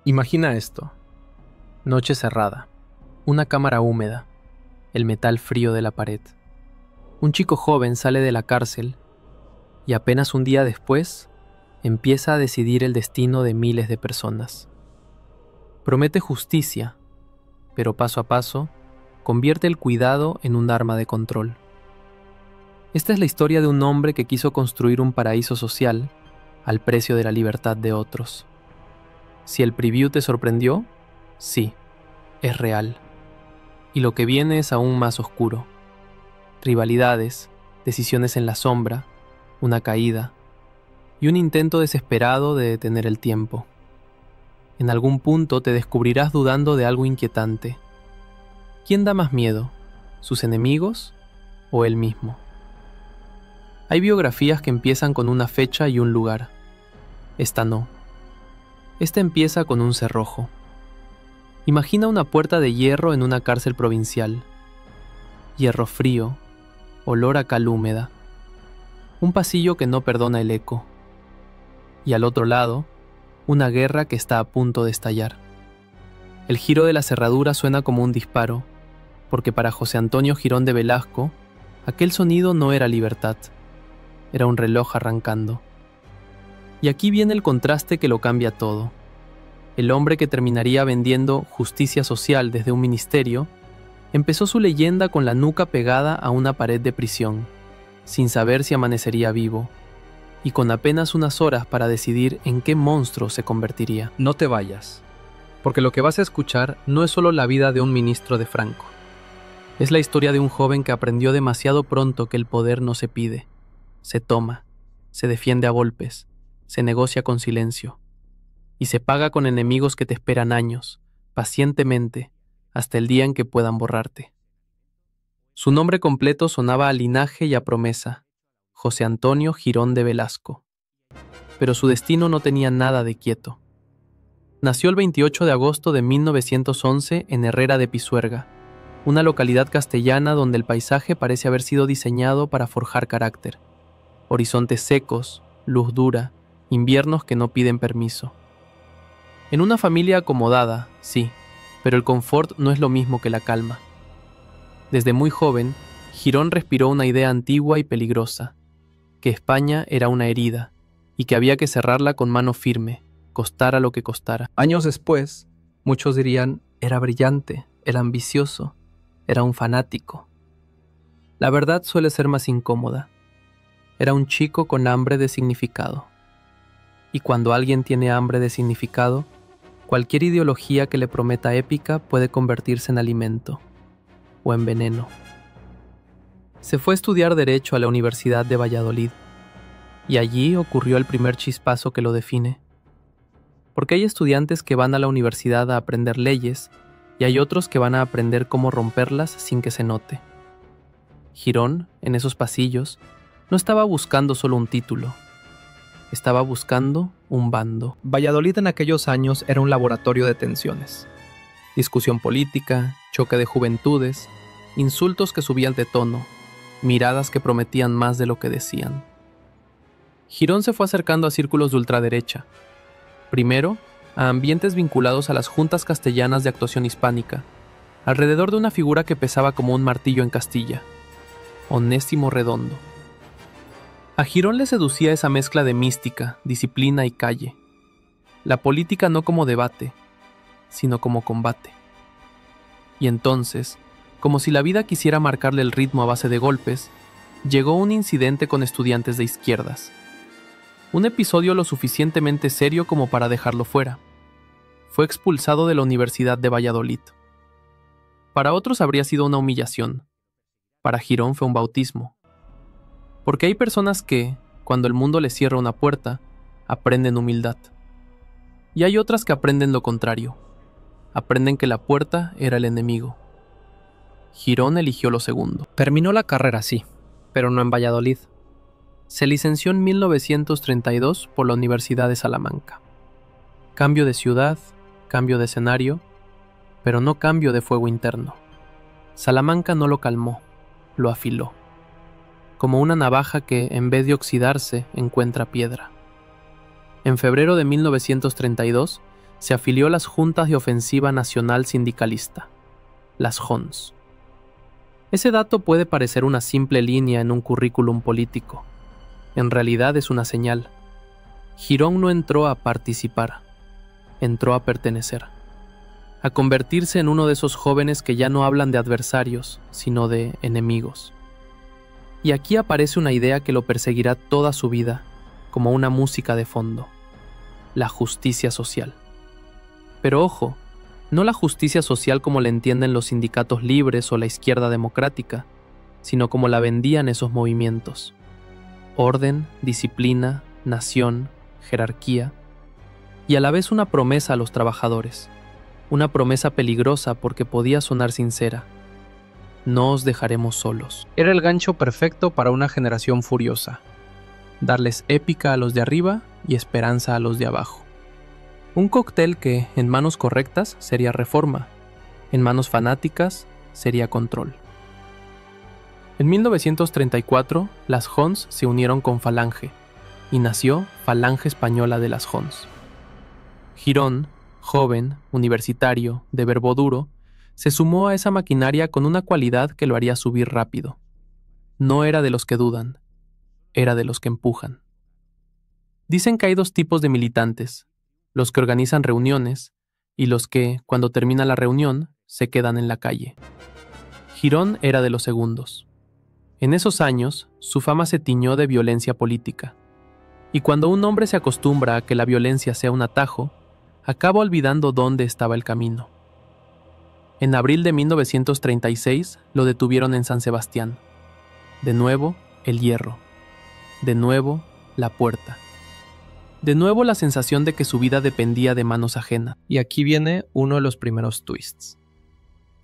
Imagina esto. Noche cerrada. Una cámara húmeda. El metal frío de la pared. Un chico joven sale de la cárcel y apenas un día después empieza a decidir el destino de miles de personas. Promete justicia, pero paso a paso convierte el cuidado en un arma de control. Esta es la historia de un hombre que quiso construir un paraíso social al precio de la libertad de otros. Si el preview te sorprendió, sí, es real. Y lo que viene es aún más oscuro. Rivalidades, decisiones en la sombra, una caída y un intento desesperado de detener el tiempo. En algún punto te descubrirás dudando de algo inquietante. ¿Quién da más miedo? ¿Sus enemigos o él mismo? Hay biografías que empiezan con una fecha y un lugar. Esta no. Esta empieza con un cerrojo. Imagina una puerta de hierro en una cárcel provincial. Hierro frío, olor a cal húmeda. Un pasillo que no perdona el eco. Y al otro lado, una guerra que está a punto de estallar. El giro de la cerradura suena como un disparo, porque para José Antonio Girón de Velasco, aquel sonido no era libertad, era un reloj arrancando. Y aquí viene el contraste que lo cambia todo. El hombre que terminaría vendiendo justicia social desde un ministerio, empezó su leyenda con la nuca pegada a una pared de prisión, sin saber si amanecería vivo, y con apenas unas horas para decidir en qué monstruo se convertiría. No te vayas, porque lo que vas a escuchar no es solo la vida de un ministro de Franco. Es la historia de un joven que aprendió demasiado pronto que el poder no se pide, se toma, se defiende a golpes, se negocia con silencio, y se paga con enemigos que te esperan años, pacientemente, hasta el día en que puedan borrarte. Su nombre completo sonaba a linaje y a promesa: José Antonio Girón de Velasco. Pero su destino no tenía nada de quieto. Nació el 28 de agosto de 1911 en Herrera de Pisuerga, una localidad castellana donde el paisaje parece haber sido diseñado para forjar carácter. Horizontes secos, luz dura, inviernos que no piden permiso. En una familia acomodada, sí, pero el confort no es lo mismo que la calma. Desde muy joven, Girón respiró una idea antigua y peligrosa: que España era una herida y que había que cerrarla con mano firme, costara lo que costara. Años después, muchos dirían: era brillante, era ambicioso, era un fanático. La verdad suele ser más incómoda. Era un chico con hambre de significado. Y cuando alguien tiene hambre de significado, cualquier ideología que le prometa épica puede convertirse en alimento o en veneno. Se fue a estudiar Derecho a la Universidad de Valladolid, y allí ocurrió el primer chispazo que lo define. Porque hay estudiantes que van a la universidad a aprender leyes, y hay otros que van a aprender cómo romperlas sin que se note. Girón, en esos pasillos, no estaba buscando solo un título. Estaba buscando un bando. Valladolid en aquellos años era un laboratorio de tensiones. Discusión política, choque de juventudes, insultos que subían de tono, miradas que prometían más de lo que decían. Girón se fue acercando a círculos de ultraderecha. Primero, a ambientes vinculados a las juntas castellanas de actuación hispánica, alrededor de una figura que pesaba como un martillo en Castilla: Onésimo Redondo. A Girón le seducía esa mezcla de mística, disciplina y calle. La política no como debate, sino como combate. Y entonces, como si la vida quisiera marcarle el ritmo a base de golpes, llegó un incidente con estudiantes de izquierdas. Un episodio lo suficientemente serio como para dejarlo fuera. Fue expulsado de la Universidad de Valladolid. Para otros habría sido una humillación. Para Girón fue un bautismo. Porque hay personas que, cuando el mundo les cierra una puerta, aprenden humildad. Y hay otras que aprenden lo contrario. Aprenden que la puerta era el enemigo. Girón eligió lo segundo. Terminó la carrera, sí, pero no en Valladolid. Se licenció en 1932 por la Universidad de Salamanca. Cambio de ciudad, cambio de escenario, pero no cambio de fuego interno. Salamanca no lo calmó, lo afiló. Como una navaja que, en vez de oxidarse, encuentra piedra. En febrero de 1932, se afilió a las Juntas de Ofensiva Nacional Sindicalista, las JONS. Ese dato puede parecer una simple línea en un currículum político. En realidad es una señal. Girón no entró a participar, entró a pertenecer, a convertirse en uno de esos jóvenes que ya no hablan de adversarios, sino de enemigos. Y aquí aparece una idea que lo perseguirá toda su vida, como una música de fondo: la justicia social. Pero ojo, no la justicia social como la entienden los sindicatos libres o la izquierda democrática, sino como la vendían esos movimientos: orden, disciplina, nación, jerarquía, y a la vez una promesa a los trabajadores, una promesa peligrosa porque podía sonar sincera: no os dejaremos solos. Era el gancho perfecto para una generación furiosa: darles épica a los de arriba y esperanza a los de abajo. Un cóctel que, en manos correctas, sería reforma, en manos fanáticas, sería control. En 1934, las JONS se unieron con Falange, y nació Falange Española de las JONS. Girón, joven, universitario, de verbo duro, se sumó a esa maquinaria con una cualidad que lo haría subir rápido. No era de los que dudan, era de los que empujan. Dicen que hay dos tipos de militantes: los que organizan reuniones y los que, cuando termina la reunión, se quedan en la calle. Girón era de los segundos. En esos años, su fama se tiñó de violencia política. Y cuando un hombre se acostumbra a que la violencia sea un atajo, acaba olvidando dónde estaba el camino. En abril de 1936 lo detuvieron en San Sebastián. De nuevo, el hierro. De nuevo, la puerta. De nuevo la sensación de que su vida dependía de manos ajenas. Y aquí viene uno de los primeros twists.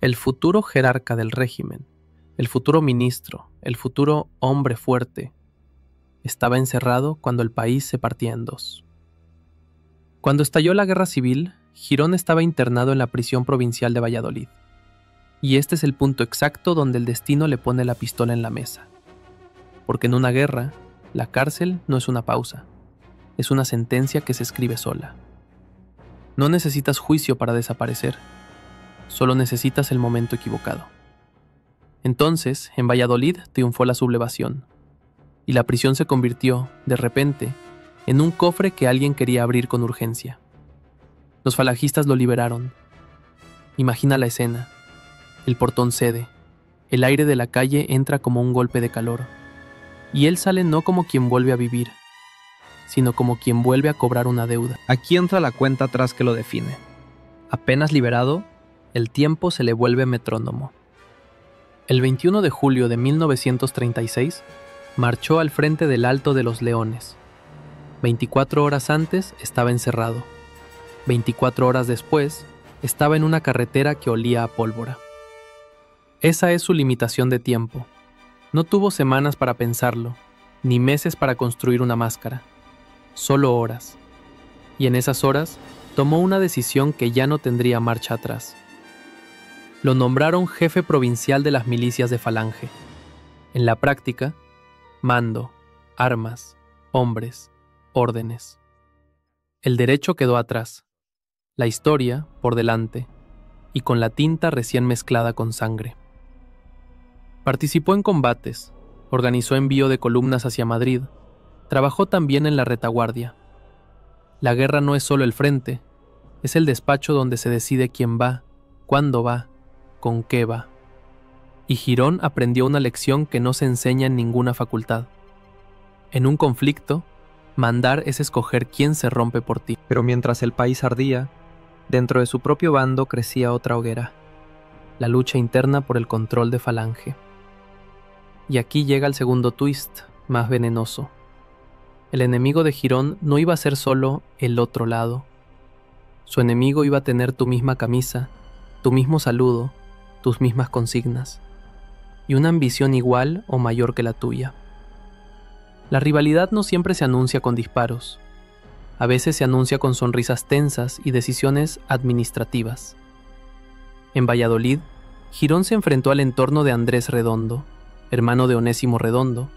El futuro jerarca del régimen, el futuro ministro, el futuro hombre fuerte, estaba encerrado cuando el país se partía en dos. Cuando estalló la guerra civil, Girón estaba internado en la prisión provincial de Valladolid. Y este es el punto exacto donde el destino le pone la pistola en la mesa. Porque en una guerra, la cárcel no es una pausa. Es una sentencia que se escribe sola. No necesitas juicio para desaparecer. Solo necesitas el momento equivocado. Entonces, en Valladolid triunfó la sublevación. Y la prisión se convirtió, de repente, en un cofre que alguien quería abrir con urgencia. Los falangistas lo liberaron. Imagina la escena. El portón cede. El aire de la calle entra como un golpe de calor. Y él sale no como quien vuelve a vivir, sino como quien vuelve a cobrar una deuda. Aquí entra la cuenta atrás que lo define. Apenas liberado, el tiempo se le vuelve metrónomo. El 21 de julio de 1936, marchó al frente del Alto de los Leones. 24 horas antes estaba encerrado. 24 horas después, estaba en una carretera que olía a pólvora. Esa es su limitación de tiempo. No tuvo semanas para pensarlo, ni meses para construir una máscara. Solo horas. Y en esas horas, tomó una decisión que ya no tendría marcha atrás. Lo nombraron jefe provincial de las milicias de Falange. En la práctica, mando, armas, hombres, órdenes. El derecho quedó atrás, la historia por delante, y con la tinta recién mezclada con sangre. Participó en combates, organizó envío de columnas hacia Madrid, trabajó también en la retaguardia. La guerra no es solo el frente, es el despacho donde se decide quién va, cuándo va, con qué va. Y Girón aprendió una lección que no se enseña en ninguna facultad. En un conflicto, mandar es escoger quién se rompe por ti. Pero mientras el país ardía, dentro de su propio bando crecía otra hoguera, la lucha interna por el control de Falange. Y aquí llega el segundo twist, más venenoso. El enemigo de Girón no iba a ser solo el otro lado. Su enemigo iba a tener tu misma camisa, tu mismo saludo, tus mismas consignas, y una ambición igual o mayor que la tuya. La rivalidad no siempre se anuncia con disparos. A veces se anuncia con sonrisas tensas y decisiones administrativas. En Valladolid, Girón se enfrentó al entorno de Andrés Redondo, hermano de Onésimo Redondo,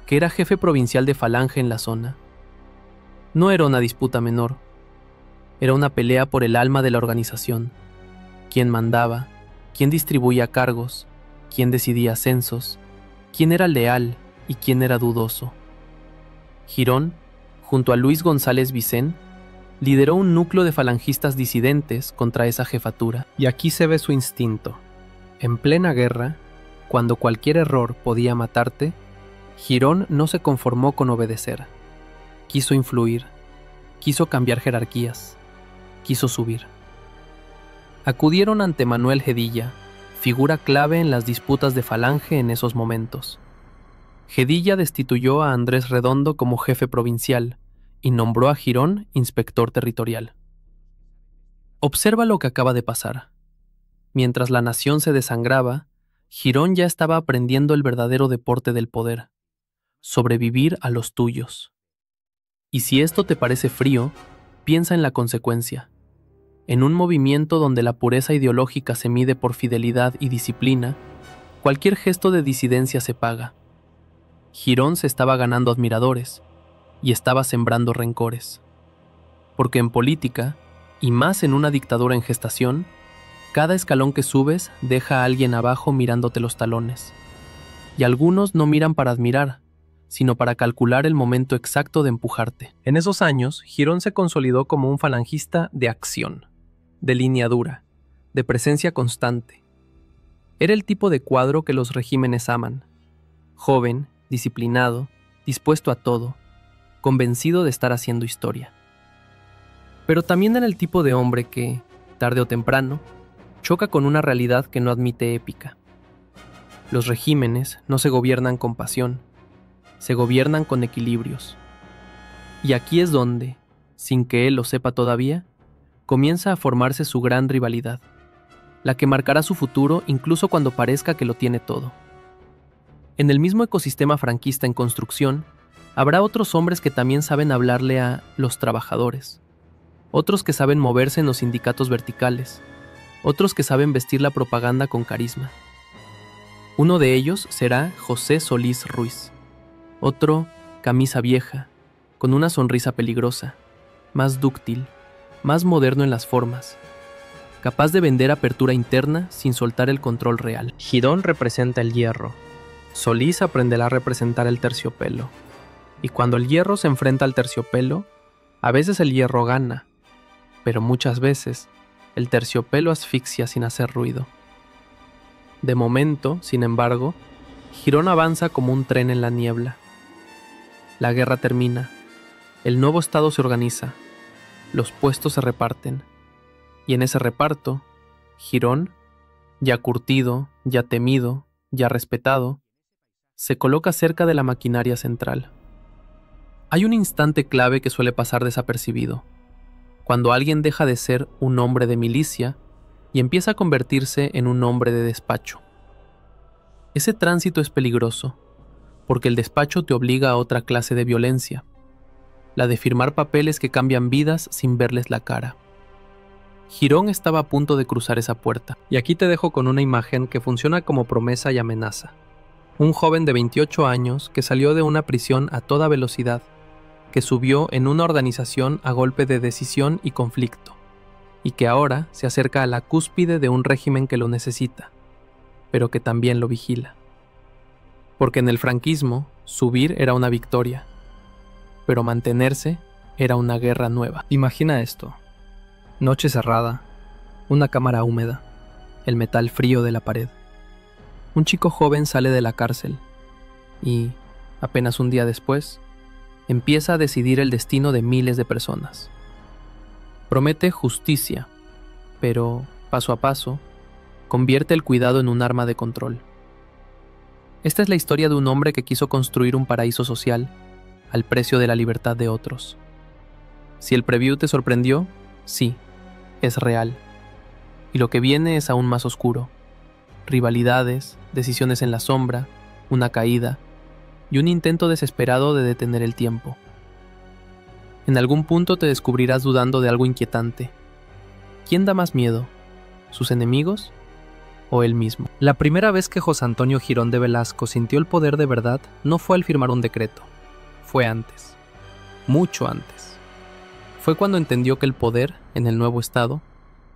que era jefe provincial de Falange en la zona. No era una disputa menor. Era una pelea por el alma de la organización. ¿Quién mandaba? ¿Quién distribuía cargos? ¿Quién decidía ascensos? ¿Quién era leal y quién era dudoso? Girón, junto a Luis González Vicén, lideró un núcleo de falangistas disidentes contra esa jefatura. Y aquí se ve su instinto. En plena guerra, cuando cualquier error podía matarte, Girón no se conformó con obedecer. Quiso influir, quiso cambiar jerarquías, quiso subir. Acudieron ante Manuel Gedilla, figura clave en las disputas de Falange en esos momentos. Gedilla destituyó a Andrés Redondo como jefe provincial y nombró a Girón inspector territorial. Observa lo que acaba de pasar. Mientras la nación se desangraba, Girón ya estaba aprendiendo el verdadero deporte del poder: sobrevivir a los tuyos. Y si esto te parece frío, piensa en la consecuencia. En un movimiento donde la pureza ideológica se mide por fidelidad y disciplina, cualquier gesto de disidencia se paga. Girón se estaba ganando admiradores y estaba sembrando rencores. Porque en política, y más en una dictadura en gestación, cada escalón que subes deja a alguien abajo mirándote los talones. Y algunos no miran para admirar, sino para calcular el momento exacto de empujarte. En esos años, Girón se consolidó como un falangista de acción, de línea dura, de presencia constante. Era el tipo de cuadro que los regímenes aman. Joven, disciplinado, dispuesto a todo, convencido de estar haciendo historia. Pero también era el tipo de hombre que, tarde o temprano, choca con una realidad que no admite épica. Los regímenes no se gobiernan con pasión, se gobiernan con equilibrios. Y aquí es donde, sin que él lo sepa todavía, comienza a formarse su gran rivalidad, la que marcará su futuro incluso cuando parezca que lo tiene todo. En el mismo ecosistema franquista en construcción, habrá otros hombres que también saben hablarle a los trabajadores, otros que saben moverse en los sindicatos verticales, otros que saben vestir la propaganda con carisma. Uno de ellos será José Solís Ruiz, otro camisa vieja, con una sonrisa peligrosa, más dúctil, más moderno en las formas, capaz de vender apertura interna sin soltar el control real. Girón representa el hierro. Solís aprenderá a representar el terciopelo. Y cuando el hierro se enfrenta al terciopelo, a veces el hierro gana, pero muchas veces el terciopelo asfixia sin hacer ruido. De momento, sin embargo, Girón avanza como un tren en la niebla. La guerra termina, el nuevo estado se organiza, los puestos se reparten, y en ese reparto, Girón, ya curtido, ya temido, ya respetado, se coloca cerca de la maquinaria central. Hay un instante clave que suele pasar desapercibido, cuando alguien deja de ser un hombre de milicia y empieza a convertirse en un hombre de despacho. Ese tránsito es peligroso, porque el despacho te obliga a otra clase de violencia, la de firmar papeles que cambian vidas sin verles la cara. Girón estaba a punto de cruzar esa puerta, y aquí te dejo con una imagen que funciona como promesa y amenaza. Un joven de 28 años que salió de una prisión a toda velocidad, que subió en una organización a golpe de decisión y conflicto, y que ahora se acerca a la cúspide de un régimen que lo necesita, pero que también lo vigila. Porque en el franquismo, subir era una victoria, pero mantenerse era una guerra nueva. Imagina esto: noche cerrada, una cámara húmeda, el metal frío de la pared. Un chico joven sale de la cárcel y, apenas un día después, empieza a decidir el destino de miles de personas. Promete justicia, pero, paso a paso, convierte el cuidado en un arma de control. Esta es la historia de un hombre que quiso construir un paraíso social al precio de la libertad de otros. Si el preview te sorprendió, sí, es real. Y lo que viene es aún más oscuro. Rivalidades, decisiones en la sombra, una caída y un intento desesperado de detener el tiempo. En algún punto te descubrirás dudando de algo inquietante. ¿Quién da más miedo? ¿Sus enemigos o él mismo? La primera vez que José Antonio Girón de Velasco sintió el poder de verdad no fue al firmar un decreto. Fue antes. Mucho antes. Fue cuando entendió que el poder, en el nuevo estado,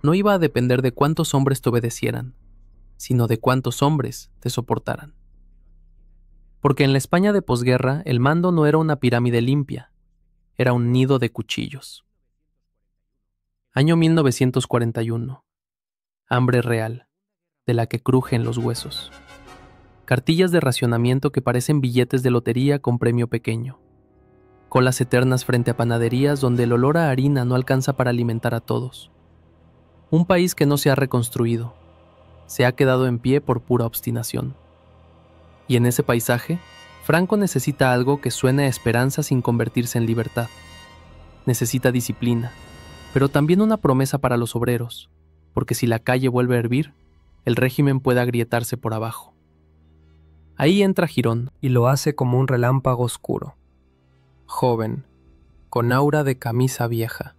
no iba a depender de cuántos hombres te obedecieran, sino de cuántos hombres te soportaran. Porque en la España de posguerra el mando no era una pirámide limpia, era un nido de cuchillos. Año 1941. Hambre real, de la que crujen los huesos. Cartillas de racionamiento que parecen billetes de lotería con premio pequeño. Colas eternas frente a panaderías donde el olor a harina no alcanza para alimentar a todos. Un país que no se ha reconstruido, se ha quedado en pie por pura obstinación. Y en ese paisaje, Franco necesita algo que suene a esperanza sin convertirse en libertad. Necesita disciplina, pero también una promesa para los obreros, porque si la calle vuelve a hervir, el régimen puede agrietarse por abajo. Ahí entra Girón, y lo hace como un relámpago oscuro. Joven, con aura de camisa vieja,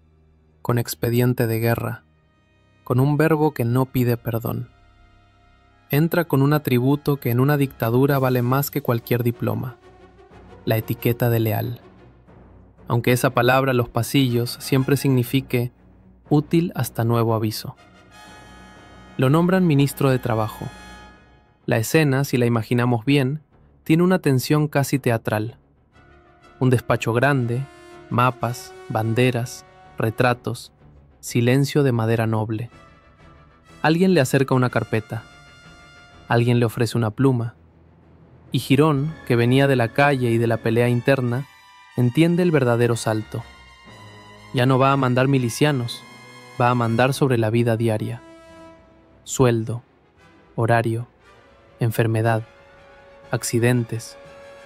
con expediente de guerra, con un verbo que no pide perdón. Entra con un atributo que en una dictadura vale más que cualquier diploma, la etiqueta de leal. Aunque esa palabra en los pasillos siempre signifique útil hasta nuevo aviso. Lo nombran ministro de Trabajo. La escena, si la imaginamos bien, tiene una tensión casi teatral. Un despacho grande, mapas, banderas, retratos, silencio de madera noble. Alguien le acerca una carpeta. Alguien le ofrece una pluma. Y Girón, que venía de la calle y de la pelea interna, entiende el verdadero salto. Ya no va a mandar milicianos, va a mandar sobre la vida diaria. Sueldo, horario, enfermedad, accidentes,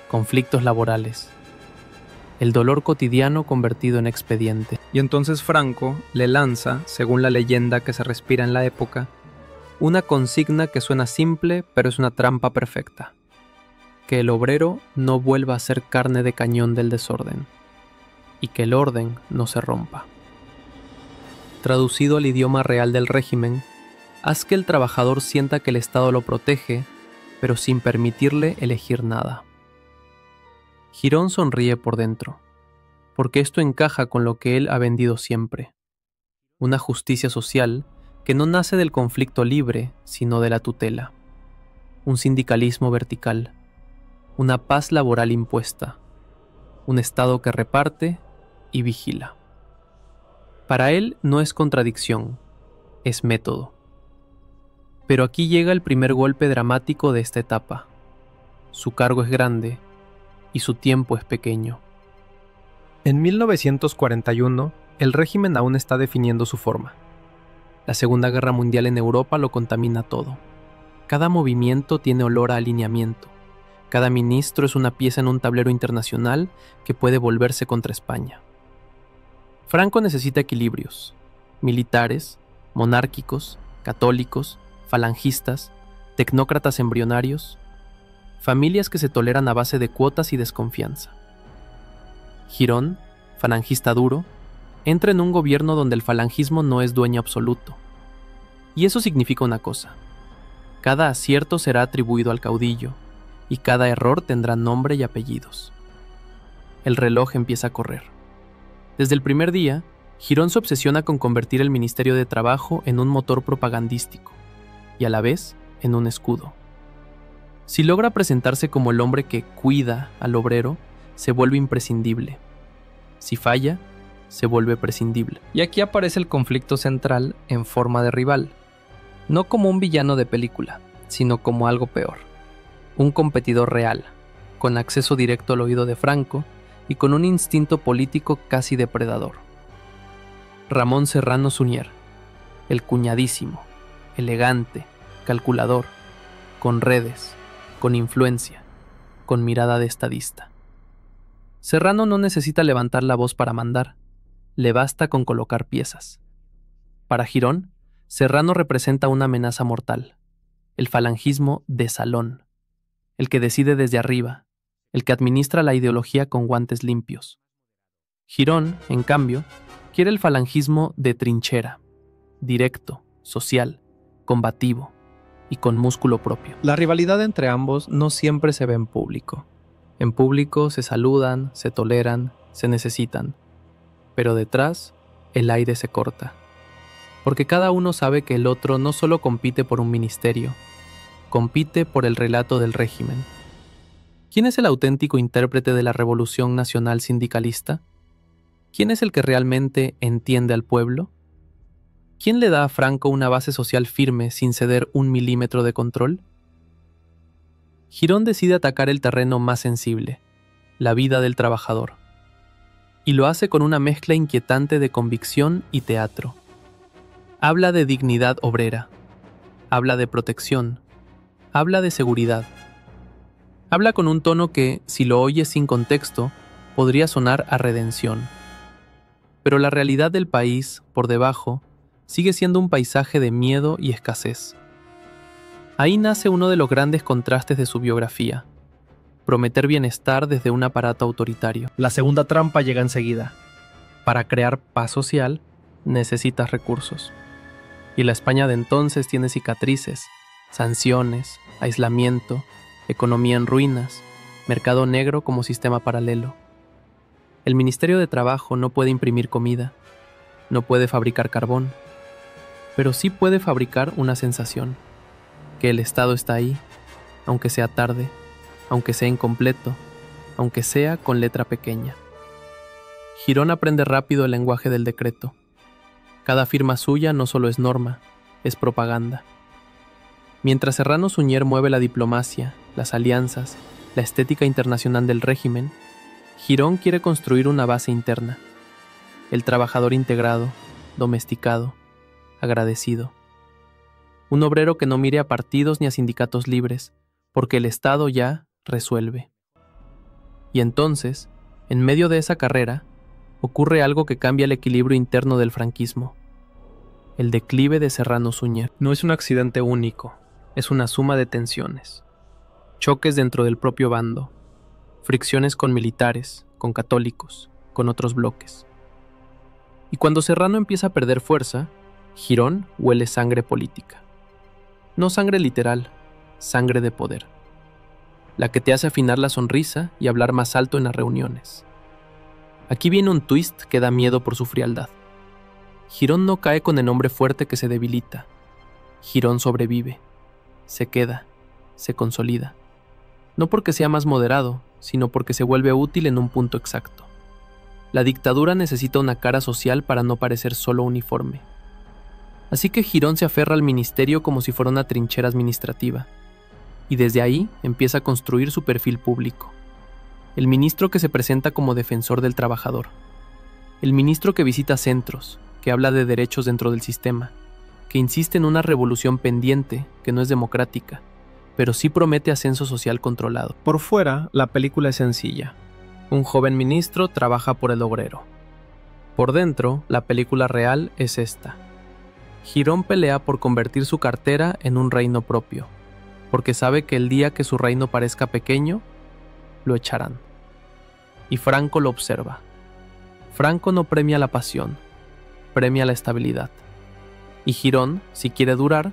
conflictos laborales. El dolor cotidiano convertido en expediente. Y entonces Franco le lanza, según la leyenda que se respira en la época, una consigna que suena simple, pero es una trampa perfecta. Que el obrero no vuelva a ser carne de cañón del desorden, y que el orden no se rompa. Traducido al idioma real del régimen, haz que el trabajador sienta que el Estado lo protege, pero sin permitirle elegir nada. Girón sonríe por dentro, porque esto encaja con lo que él ha vendido siempre. Una justicia social que no nace del conflicto libre, sino de la tutela. Un sindicalismo vertical. Una paz laboral impuesta. Un Estado que reparte y vigila. Para él no es contradicción, es método. Pero aquí llega el primer golpe dramático de esta etapa. Su cargo es grande y su tiempo es pequeño. En 1941, el régimen aún está definiendo su forma. La Segunda Guerra Mundial en Europa lo contamina todo. Cada movimiento tiene olor a alineamiento. Cada ministro es una pieza en un tablero internacional que puede volverse contra España. Franco necesita equilibrios. Militares, monárquicos, católicos, falangistas, tecnócratas embrionarios, familias que se toleran a base de cuotas y desconfianza. Girón, falangista duro, entra en un gobierno donde el falangismo no es dueño absoluto. Y eso significa una cosa: cada acierto será atribuido al caudillo, y cada error tendrá nombre y apellidos. El reloj empieza a correr. Desde el primer día, Girón se obsesiona con convertir el Ministerio de Trabajo en un motor propagandístico, y a la vez en un escudo. Si logra presentarse como el hombre que cuida al obrero, se vuelve imprescindible. Si falla, se vuelve prescindible. Y aquí aparece el conflicto central en forma de rival. No como un villano de película, sino como algo peor. Un competidor real, con acceso directo al oído de Franco y con un instinto político casi depredador. Ramón Serrano Suñer, el cuñadísimo, elegante, calculador, con redes, con influencia, con mirada de estadista. Serrano no necesita levantar la voz para mandar, le basta con colocar piezas. Para Girón, Serrano representa una amenaza mortal, el falangismo de salón, el que decide desde arriba, el que administra la ideología con guantes limpios. Girón, en cambio, quiere el falangismo de trinchera, directo, social, combativo y con músculo propio. La rivalidad entre ambos no siempre se ve en público. En público se saludan, se toleran, se necesitan. Pero detrás, el aire se corta. Porque cada uno sabe que el otro no solo compite por un ministerio, compite por el relato del régimen. ¿Quién es el auténtico intérprete de la revolución nacional sindicalista? ¿Quién es el que realmente entiende al pueblo? ¿Quién le da a Franco una base social firme sin ceder un milímetro de control? Girón decide atacar el terreno más sensible, la vida del trabajador. Y lo hace con una mezcla inquietante de convicción y teatro. Habla de dignidad obrera, habla de protección, habla de seguridad. Habla con un tono que, si lo oyes sin contexto, podría sonar a redención. Pero la realidad del país, por debajo, sigue siendo un paisaje de miedo y escasez. Ahí nace uno de los grandes contrastes de su biografía: prometer bienestar desde un aparato autoritario. La segunda trampa llega enseguida. Para crear paz social, necesitas recursos. Y la España de entonces tiene cicatrices, sanciones, aislamiento, economía en ruinas, mercado negro como sistema paralelo. El Ministerio de Trabajo no puede imprimir comida, no puede fabricar carbón, pero sí puede fabricar una sensación, que el Estado está ahí, aunque sea tarde, aunque sea incompleto, aunque sea con letra pequeña. Girón aprende rápido el lenguaje del decreto. Cada firma suya no solo es norma, es propaganda. Mientras Serrano Suñer mueve la diplomacia, las alianzas, la estética internacional del régimen, Girón quiere construir una base interna. El trabajador integrado, domesticado, agradecido. Un obrero que no mire a partidos ni a sindicatos libres, porque el Estado ya resuelve. Y entonces, en medio de esa carrera, ocurre algo que cambia el equilibrio interno del franquismo. El declive de Serrano Suñer. No es un accidente único, es una suma de tensiones. Choques dentro del propio bando, fricciones con militares, con católicos, con otros bloques. Y cuando Serrano empieza a perder fuerza, Girón huele sangre política. No sangre literal, sangre de poder. La que te hace afinar la sonrisa y hablar más alto en las reuniones. Aquí viene un twist que da miedo por su frialdad. Girón no cae con el hombre fuerte que se debilita. Girón sobrevive, se queda, se consolida. No porque sea más moderado, sino porque se vuelve útil en un punto exacto. La dictadura necesita una cara social para no parecer solo uniforme. Así que Girón se aferra al ministerio como si fuera una trinchera administrativa. Y desde ahí empieza a construir su perfil público. El ministro que se presenta como defensor del trabajador. El ministro que visita centros, que habla de derechos dentro del sistema, que insiste en una revolución pendiente que no es democrática, pero sí promete ascenso social controlado. Por fuera, la película es sencilla. Un joven ministro trabaja por el obrero. Por dentro, la película real es esta. Girón pelea por convertir su cartera en un reino propio, porque sabe que el día que su reino parezca pequeño, lo echarán. Y Franco lo observa. Franco no premia la pasión, premia la estabilidad. Y Girón, si quiere durar,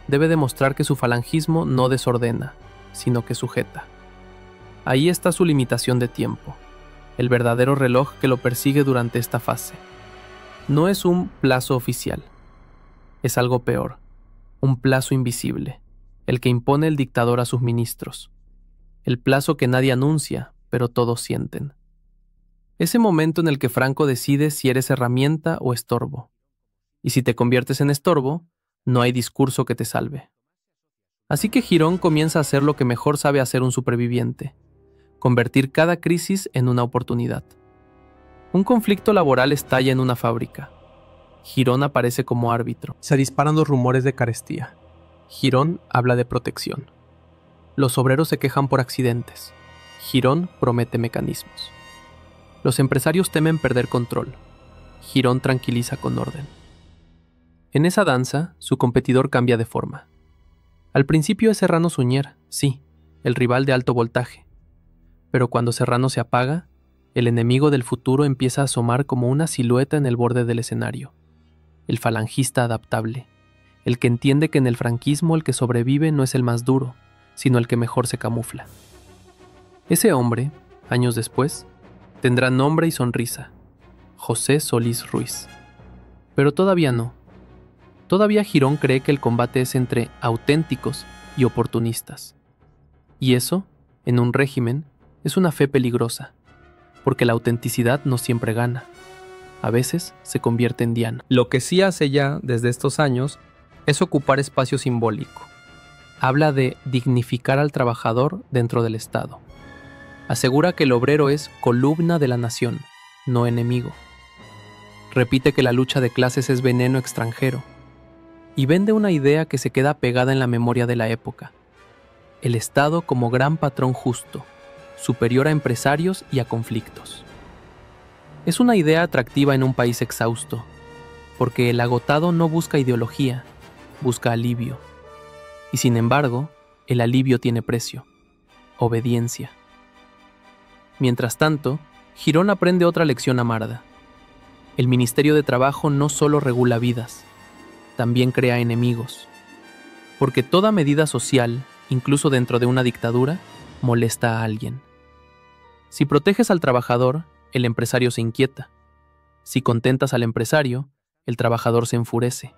debe demostrar que su falangismo no desordena, sino que sujeta. Ahí está su limitación de tiempo, el verdadero reloj que lo persigue durante esta fase. No es un plazo oficial, es algo peor, un plazo invisible, el que impone el dictador a sus ministros. El plazo que nadie anuncia, pero todos sienten. Ese momento en el que Franco decide si eres herramienta o estorbo. Y si te conviertes en estorbo, no hay discurso que te salve. Así que Girón comienza a hacer lo que mejor sabe hacer un superviviente: convertir cada crisis en una oportunidad. Un conflicto laboral estalla en una fábrica. Girón aparece como árbitro. Se disparan los rumores de carestía. Girón habla de protección. Los obreros se quejan por accidentes. Girón promete mecanismos. Los empresarios temen perder control. Girón tranquiliza con orden. En esa danza, su competidor cambia de forma. Al principio es Serrano Suñer, sí, el rival de alto voltaje. Pero cuando Serrano se apaga, el enemigo del futuro empieza a asomar como una silueta en el borde del escenario. El falangista adaptable, el que entiende que en el franquismo el que sobrevive no es el más duro, sino el que mejor se camufla. Ese hombre, años después, tendrá nombre y sonrisa. José Solís Ruiz. Pero todavía no. Todavía Girón cree que el combate es entre auténticos y oportunistas. Y eso, en un régimen, es una fe peligrosa, porque la autenticidad no siempre gana. A veces se convierte en diana. Lo que sí hace ya desde estos años es ocupar espacio simbólico. Habla de dignificar al trabajador dentro del Estado. Asegura que el obrero es columna de la nación, no enemigo. Repite que la lucha de clases es veneno extranjero. Y vende una idea que se queda pegada en la memoria de la época. El Estado como gran patrón justo, superior a empresarios y a conflictos. Es una idea atractiva en un país exhausto, porque el agotado no busca ideología, busca alivio. Y sin embargo, el alivio tiene precio: obediencia. Mientras tanto, Girón aprende otra lección amarga. El Ministerio de Trabajo no solo regula vidas, también crea enemigos. Porque toda medida social, incluso dentro de una dictadura, molesta a alguien. Si proteges al trabajador, el empresario se inquieta. Si contentas al empresario, el trabajador se enfurece.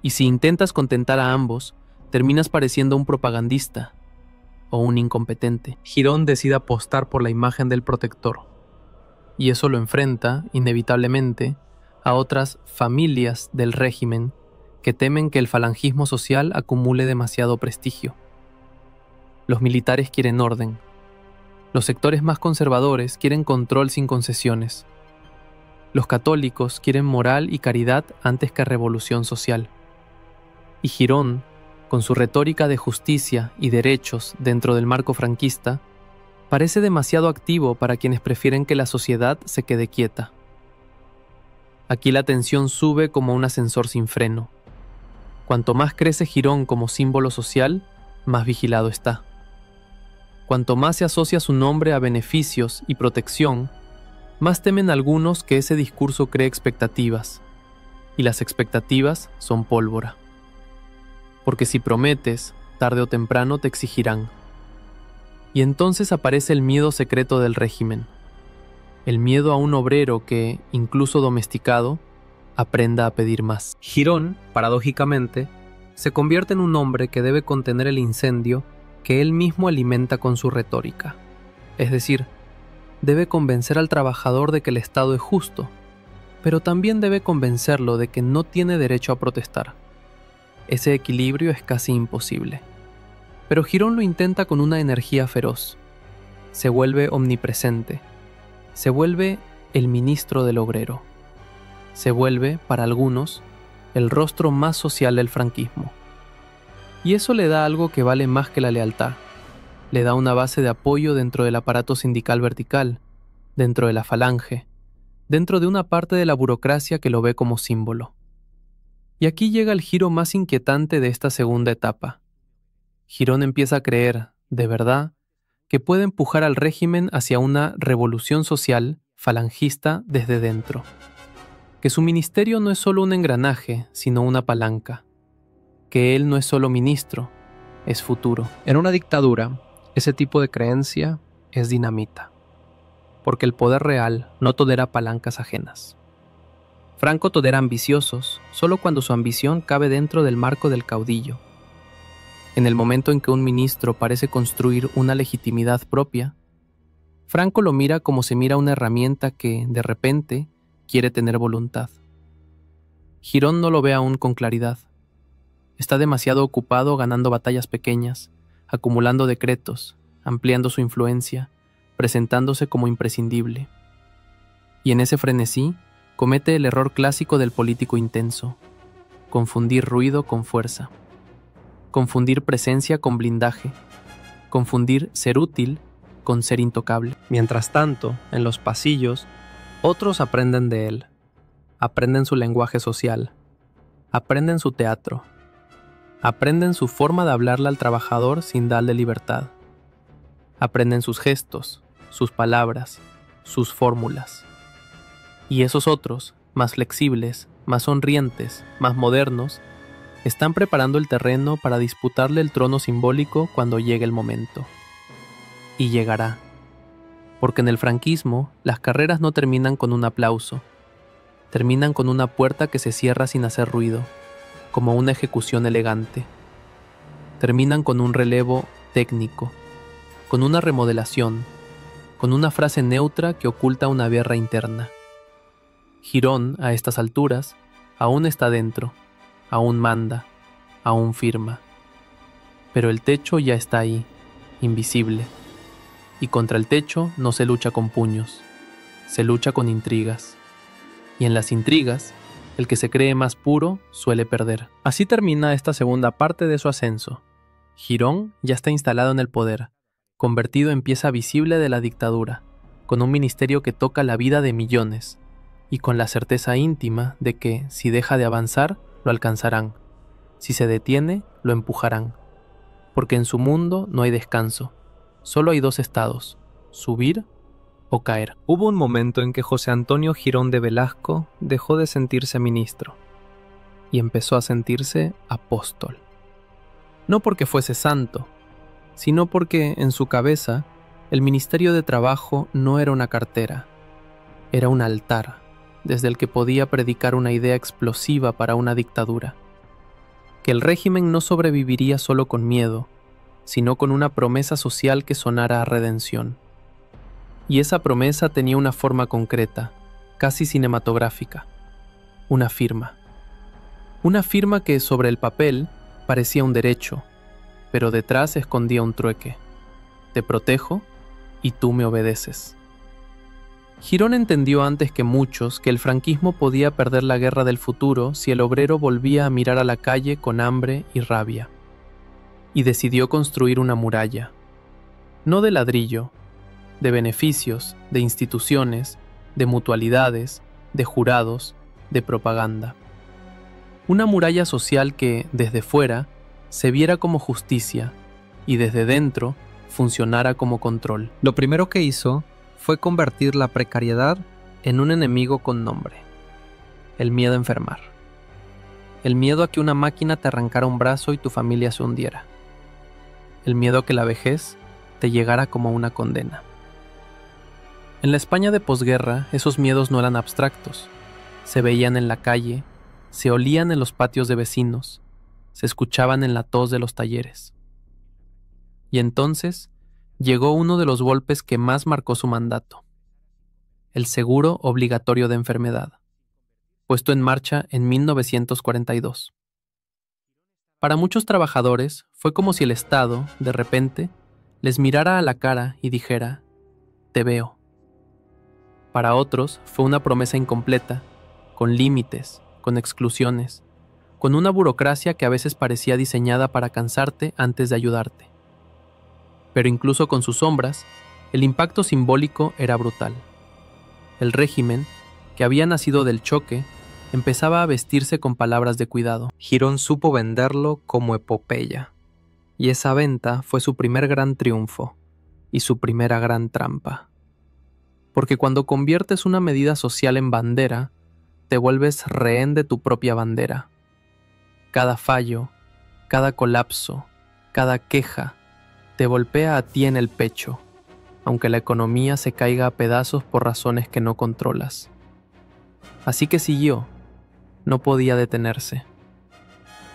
Y si intentas contentar a ambos, terminas pareciendo un propagandista o un incompetente. Girón decide apostar por la imagen del protector. Y eso lo enfrenta, inevitablemente, a otras familias del régimen que temen que el falangismo social acumule demasiado prestigio. Los militares quieren orden. Los sectores más conservadores quieren control sin concesiones. Los católicos quieren moral y caridad antes que revolución social. Y Girón, con su retórica de justicia y derechos dentro del marco franquista, parece demasiado activo para quienes prefieren que la sociedad se quede quieta. Aquí la tensión sube como un ascensor sin freno. Cuanto más crece Girón como símbolo social, más vigilado está. Cuanto más se asocia su nombre a beneficios y protección, más temen algunos que ese discurso cree expectativas, y las expectativas son pólvora. Porque si prometes, tarde o temprano te exigirán. Y entonces aparece el miedo secreto del régimen, el miedo a un obrero que, incluso domesticado, aprenda a pedir más. Girón, paradójicamente, se convierte en un hombre que debe contener el incendio que él mismo alimenta con su retórica. Es decir, debe convencer al trabajador de que el Estado es justo, pero también debe convencerlo de que no tiene derecho a protestar. Ese equilibrio es casi imposible. Pero Girón lo intenta con una energía feroz. Se vuelve omnipresente. Se vuelve el ministro del obrero. Se vuelve, para algunos, el rostro más social del franquismo. Y eso le da algo que vale más que la lealtad. Le da una base de apoyo dentro del aparato sindical vertical, dentro de la falange, dentro de una parte de la burocracia que lo ve como símbolo. Y aquí llega el giro más inquietante de esta segunda etapa. Girón empieza a creer, de verdad, que puede empujar al régimen hacia una revolución social falangista desde dentro. Que su ministerio no es solo un engranaje, sino una palanca. Que él no es solo ministro, es futuro. En una dictadura, ese tipo de creencia es dinamita. Porque el poder real no tolera palancas ajenas. Franco tolera ambiciosos solo cuando su ambición cabe dentro del marco del caudillo. En el momento en que un ministro parece construir una legitimidad propia, Franco lo mira como se mira una herramienta que, de repente, quiere tener voluntad. Girón no lo ve aún con claridad. Está demasiado ocupado ganando batallas pequeñas, acumulando decretos, ampliando su influencia, presentándose como imprescindible. Y en ese frenesí, comete el error clásico del político intenso: confundir ruido con fuerza, confundir presencia con blindaje, confundir ser útil con ser intocable. Mientras tanto, en los pasillos, otros aprenden de él. Aprenden su lenguaje social, aprenden su teatro, aprenden su forma de hablarle al trabajador sin darle libertad. Aprenden sus gestos, sus palabras, sus fórmulas. Y esos otros, más flexibles, más sonrientes, más modernos, están preparando el terreno para disputarle el trono simbólico cuando llegue el momento. Y llegará. Porque en el franquismo, las carreras no terminan con un aplauso, terminan con una puerta que se cierra sin hacer ruido, como una ejecución elegante. Terminan con un relevo técnico, con una remodelación, con una frase neutra que oculta una guerra interna. Girón, a estas alturas, aún está dentro, aún manda, aún firma. Pero el techo ya está ahí, invisible. Y contra el techo no se lucha con puños, se lucha con intrigas. Y en las intrigas, el que se cree más puro suele perder. Así termina esta segunda parte de su ascenso. Girón ya está instalado en el poder, convertido en pieza visible de la dictadura, con un ministerio que toca la vida de millones, y con la certeza íntima de que, si deja de avanzar, lo alcanzarán. Si se detiene, lo empujarán. Porque en su mundo no hay descanso. Solo hay dos estados, subir o caer. Hubo un momento en que José Antonio Girón de Velasco dejó de sentirse ministro y empezó a sentirse apóstol. No porque fuese santo, sino porque en su cabeza el Ministerio de Trabajo no era una cartera, era un altar desde el que podía predicar una idea explosiva para una dictadura. Que el régimen no sobreviviría solo con miedo, sino con una promesa social que sonara a redención. Y esa promesa tenía una forma concreta, casi cinematográfica, una firma. Una firma que sobre el papel parecía un derecho, pero detrás escondía un trueque. Te protejo y tú me obedeces. Girón entendió antes que muchos que el franquismo podía perder la guerra del futuro si el obrero volvía a mirar a la calle con hambre y rabia. Y decidió construir una muralla, no de ladrillo, de beneficios, de instituciones, de mutualidades, de jurados, de propaganda. Una muralla social que, desde fuera, se viera como justicia y desde dentro funcionara como control. Lo primero que hizo fue convertir la precariedad en un enemigo con nombre: el miedo a enfermar. El miedo a que una máquina te arrancara un brazo y tu familia se hundiera. El miedo a que la vejez te llegara como una condena. En la España de posguerra, esos miedos no eran abstractos. Se veían en la calle, se olían en los patios de vecinos, se escuchaban en la tos de los talleres. Y entonces llegó uno de los golpes que más marcó su mandato: el seguro obligatorio de enfermedad, puesto en marcha en 1942. Para muchos trabajadores fue como si el Estado, de repente, les mirara a la cara y dijera: te veo. Para otros fue una promesa incompleta, con límites, con exclusiones, con una burocracia que a veces parecía diseñada para cansarte antes de ayudarte. Pero incluso con sus sombras, el impacto simbólico era brutal. El régimen, que había nacido del choque, empezaba a vestirse con palabras de cuidado. Girón supo venderlo como epopeya, y esa venta fue su primer gran triunfo y su primera gran trampa. Porque cuando conviertes una medida social en bandera, te vuelves rehén de tu propia bandera. Cada fallo, cada colapso, cada queja, te golpea a ti en el pecho, aunque la economía se caiga a pedazos por razones que no controlas. Así que siguió, no podía detenerse.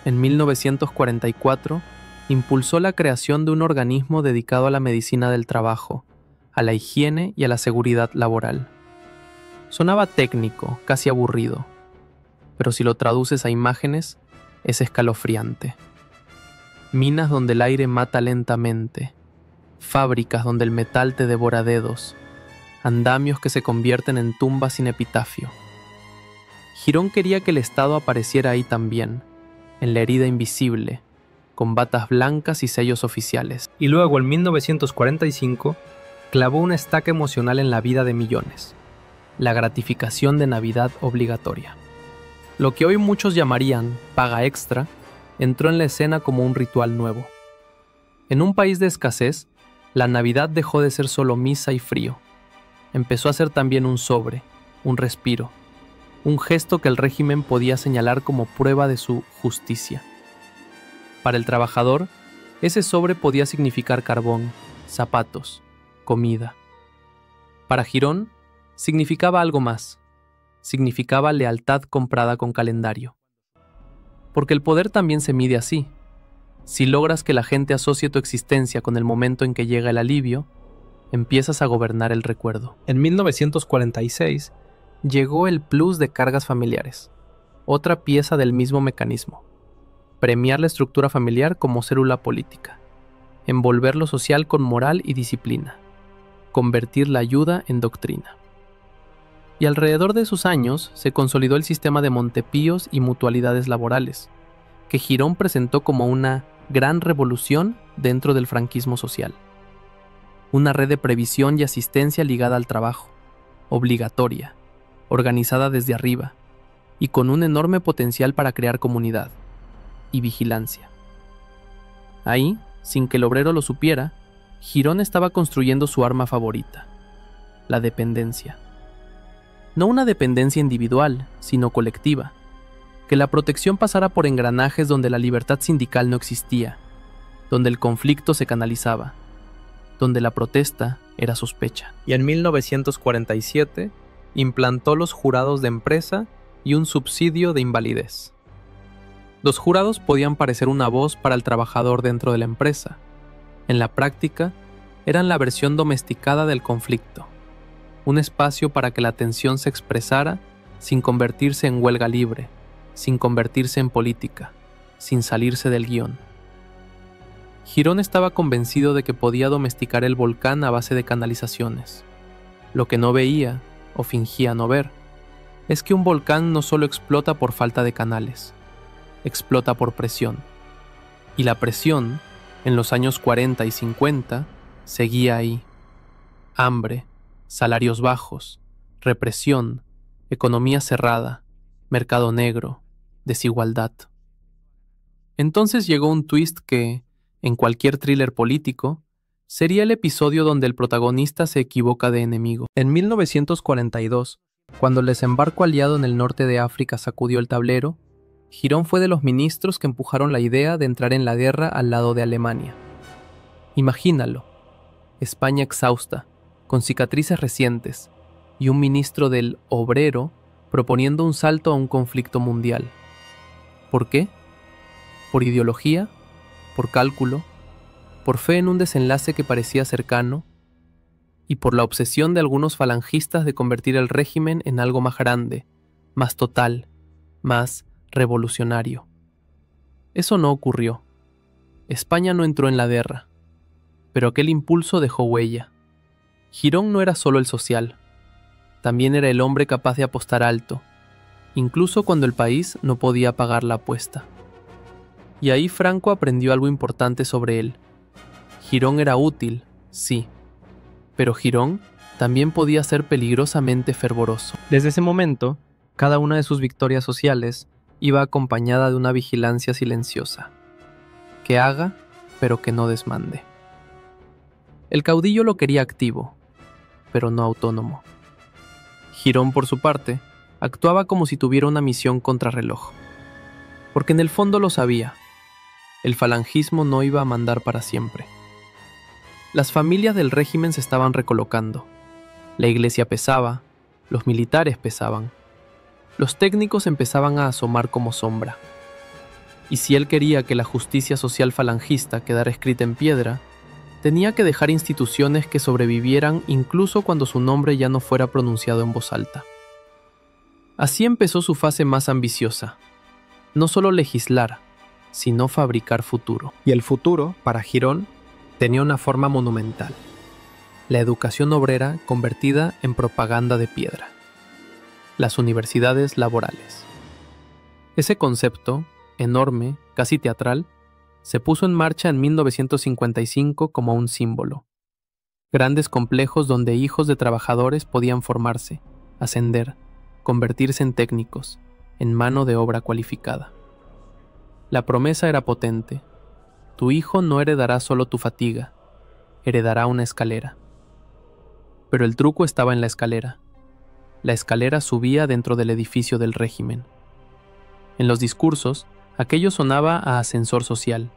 En 1944, impulsó la creación de un organismo dedicado a la medicina del trabajo, a la higiene y a la seguridad laboral. Sonaba técnico, casi aburrido, pero si lo traduces a imágenes, es escalofriante. Minas donde el aire mata lentamente, fábricas donde el metal te devora dedos, andamios que se convierten en tumbas sin epitafio. Girón quería que el Estado apareciera ahí también, en la herida invisible, con batas blancas y sellos oficiales. Y luego, en 1945, clavó una estaca emocional en la vida de millones: la gratificación de Navidad obligatoria. Lo que hoy muchos llamarían paga extra, entró en la escena como un ritual nuevo. En un país de escasez, la Navidad dejó de ser solo misa y frío. Empezó a ser también un sobre, un respiro, un gesto que el régimen podía señalar como prueba de su justicia. Para el trabajador, ese sobre podía significar carbón, zapatos, comida. Para Girón, significaba algo más. Significaba lealtad comprada con calendario. Porque el poder también se mide así. Si logras que la gente asocie tu existencia con el momento en que llega el alivio, empiezas a gobernar el recuerdo. En 1946 llegó el plus de cargas familiares, otra pieza del mismo mecanismo. Premiar la estructura familiar como célula política, envolver lo social con moral y disciplina, convertir la ayuda en doctrina. Y alrededor de esos años se consolidó el sistema de montepíos y mutualidades laborales, que Girón presentó como una gran revolución dentro del franquismo social. Una red de previsión y asistencia ligada al trabajo, obligatoria, organizada desde arriba, y con un enorme potencial para crear comunidad y vigilancia. Ahí, sin que el obrero lo supiera, Girón estaba construyendo su arma favorita, la dependencia. No una dependencia individual, sino colectiva. Que la protección pasara por engranajes donde la libertad sindical no existía, donde el conflicto se canalizaba, donde la protesta era sospecha. Y en 1947 implantó los jurados de empresa y un subsidio de invalidez. Los jurados podían parecer una voz para el trabajador dentro de la empresa. En la práctica, eran la versión domesticada del conflicto. Un espacio para que la tensión se expresara sin convertirse en huelga libre, sin convertirse en política, sin salirse del guión. Girón estaba convencido de que podía domesticar el volcán a base de canalizaciones. Lo que no veía, o fingía no ver, es que un volcán no solo explota por falta de canales, explota por presión. Y la presión, en los años 40 y 50, seguía ahí. Hambre, salarios bajos, represión, economía cerrada, mercado negro, desigualdad. Entonces llegó un twist que, en cualquier thriller político, sería el episodio donde el protagonista se equivoca de enemigo. En 1942, cuando el desembarco aliado en el norte de África sacudió el tablero, Girón fue de los ministros que empujaron la idea de entrar en la guerra al lado de Alemania. Imagínalo, España exhausta, con cicatrices recientes, y un ministro del obrero proponiendo un salto a un conflicto mundial. ¿Por qué? ¿Por ideología? ¿Por cálculo? ¿Por fe en un desenlace que parecía cercano? ¿Y por la obsesión de algunos falangistas de convertir el régimen en algo más grande, más total, más revolucionario? Eso no ocurrió. España no entró en la guerra, pero aquel impulso dejó huella. Girón no era solo el social, también era el hombre capaz de apostar alto, incluso cuando el país no podía pagar la apuesta. Y ahí Franco aprendió algo importante sobre él. Girón era útil, sí, pero Girón también podía ser peligrosamente fervoroso. Desde ese momento, cada una de sus victorias sociales iba acompañada de una vigilancia silenciosa. Que haga, pero que no desmande. El caudillo lo quería activo, pero no autónomo. Girón, por su parte, actuaba como si tuviera una misión contrarreloj. Porque en el fondo lo sabía. El falangismo no iba a mandar para siempre. Las familias del régimen se estaban recolocando. La iglesia pesaba, los militares pesaban. Los técnicos empezaban a asomar como sombra. Y si él quería que la justicia social falangista quedara escrita en piedra, tenía que dejar instituciones que sobrevivieran incluso cuando su nombre ya no fuera pronunciado en voz alta. Así empezó su fase más ambiciosa. No solo legislar, sino fabricar futuro. Y el futuro, para Girón, tenía una forma monumental. La educación obrera convertida en propaganda de piedra. Las universidades laborales. Ese concepto, enorme, casi teatral, se puso en marcha en 1955 como un símbolo. Grandes complejos donde hijos de trabajadores podían formarse, ascender, convertirse en técnicos, en mano de obra cualificada. La promesa era potente. Tu hijo no heredará solo tu fatiga, heredará una escalera. Pero el truco estaba en la escalera. La escalera subía dentro del edificio del régimen. En los discursos, aquello sonaba a ascensor social.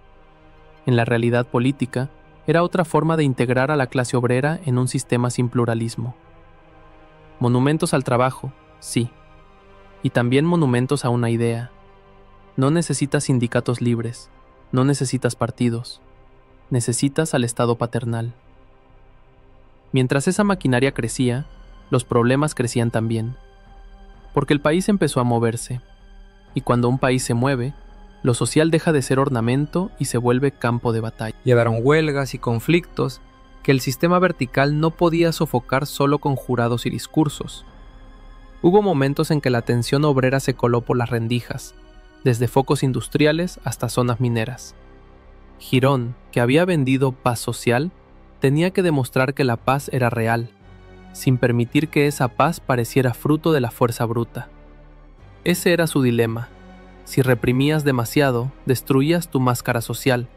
En la realidad política, era otra forma de integrar a la clase obrera en un sistema sin pluralismo, Monumentos al trabajo, sí. Y también monumentos a una idea. No necesitas sindicatos libres, no necesitas partidos, necesitas al Estado paternal. Mientras esa maquinaria crecía, los problemas crecían también. Porque el país empezó a moverse, y cuando un país se mueve, lo social deja de ser ornamento y se vuelve campo de batalla. Llegaron huelgas y conflictos que el sistema vertical no podía sofocar solo con jurados y discursos. Hubo momentos en que la tensión obrera se coló por las rendijas, desde focos industriales hasta zonas mineras. Girón, que había vendido paz social, tenía que demostrar que la paz era real, sin permitir que esa paz pareciera fruto de la fuerza bruta. Ese era su dilema. Si reprimías demasiado, destruías tu máscara social.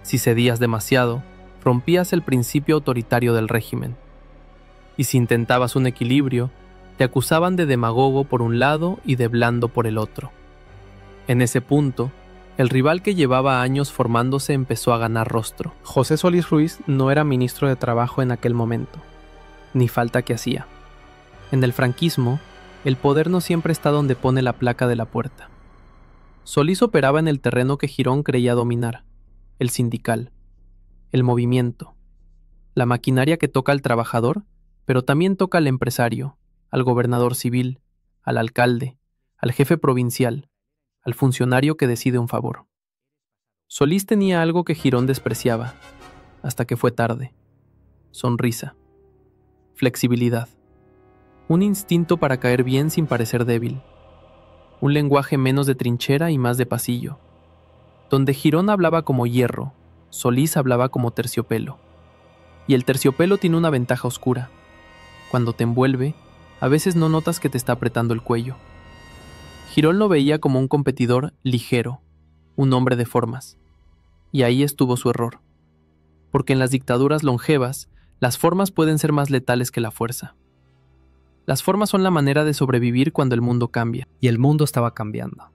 Si cedías demasiado, rompías el principio autoritario del régimen. Y si intentabas un equilibrio, te acusaban de demagogo por un lado y de blando por el otro. En ese punto, el rival que llevaba años formándose empezó a ganar rostro. José Solís Ruiz no era ministro de Trabajo en aquel momento, ni falta que hacía. En el franquismo, el poder no siempre está donde pone la placa de la puerta. Solís operaba en el terreno que Girón creía dominar, el sindical, el movimiento, la maquinaria que toca al trabajador, pero también toca al empresario, al gobernador civil, al alcalde, al jefe provincial, al funcionario que decide un favor. Solís tenía algo que Girón despreciaba, hasta que fue tarde: sonrisa, flexibilidad, un instinto para caer bien sin parecer débil, un lenguaje menos de trinchera y más de pasillo. Donde Girón hablaba como hierro, Solís hablaba como terciopelo. Y el terciopelo tiene una ventaja oscura. Cuando te envuelve, a veces no notas que te está apretando el cuello. Girón lo veía como un competidor ligero, un hombre de formas. Y ahí estuvo su error. Porque en las dictaduras longevas, las formas pueden ser más letales que la fuerza. Las formas son la manera de sobrevivir cuando el mundo cambia. Y el mundo estaba cambiando.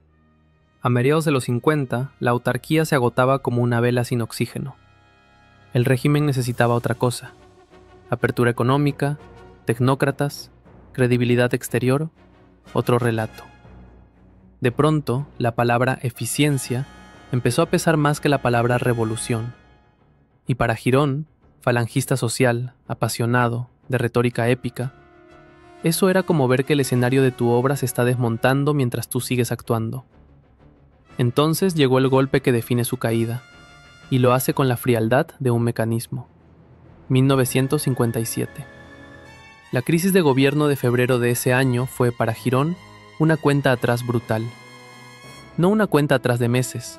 A mediados de los 50, la autarquía se agotaba como una vela sin oxígeno. El régimen necesitaba otra cosa: apertura económica, tecnócratas, credibilidad exterior, otro relato. De pronto, la palabra eficiencia empezó a pesar más que la palabra revolución. Y para Girón, falangista social, apasionado, de retórica épica, eso era como ver que el escenario de tu obra se está desmontando mientras tú sigues actuando. Entonces llegó el golpe que define su caída, y lo hace con la frialdad de un mecanismo. 1957. La crisis de gobierno de febrero de ese año fue, para Girón, una cuenta atrás brutal. No una cuenta atrás de meses,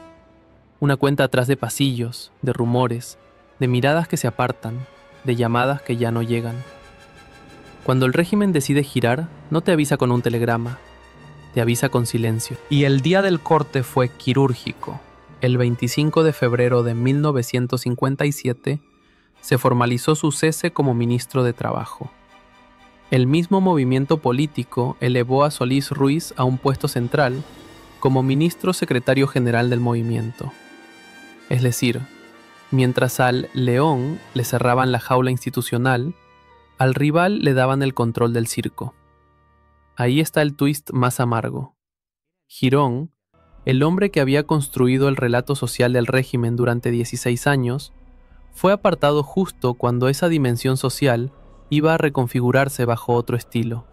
una cuenta atrás de pasillos, de rumores, de miradas que se apartan, de llamadas que ya no llegan. Cuando el régimen decide girar, no te avisa con un telegrama, te avisa con silencio. Y el día del corte fue quirúrgico. El 25 de febrero de 1957 se formalizó su cese como ministro de Trabajo. El mismo movimiento político elevó a Solís Ruiz a un puesto central como ministro secretario general del movimiento. Es decir, mientras al león le cerraban la jaula institucional, al rival le daban el control del circo. Ahí está el twist más amargo. Girón, el hombre que había construido el relato social del régimen durante 16 años, fue apartado justo cuando esa dimensión social iba a reconfigurarse bajo otro estilo.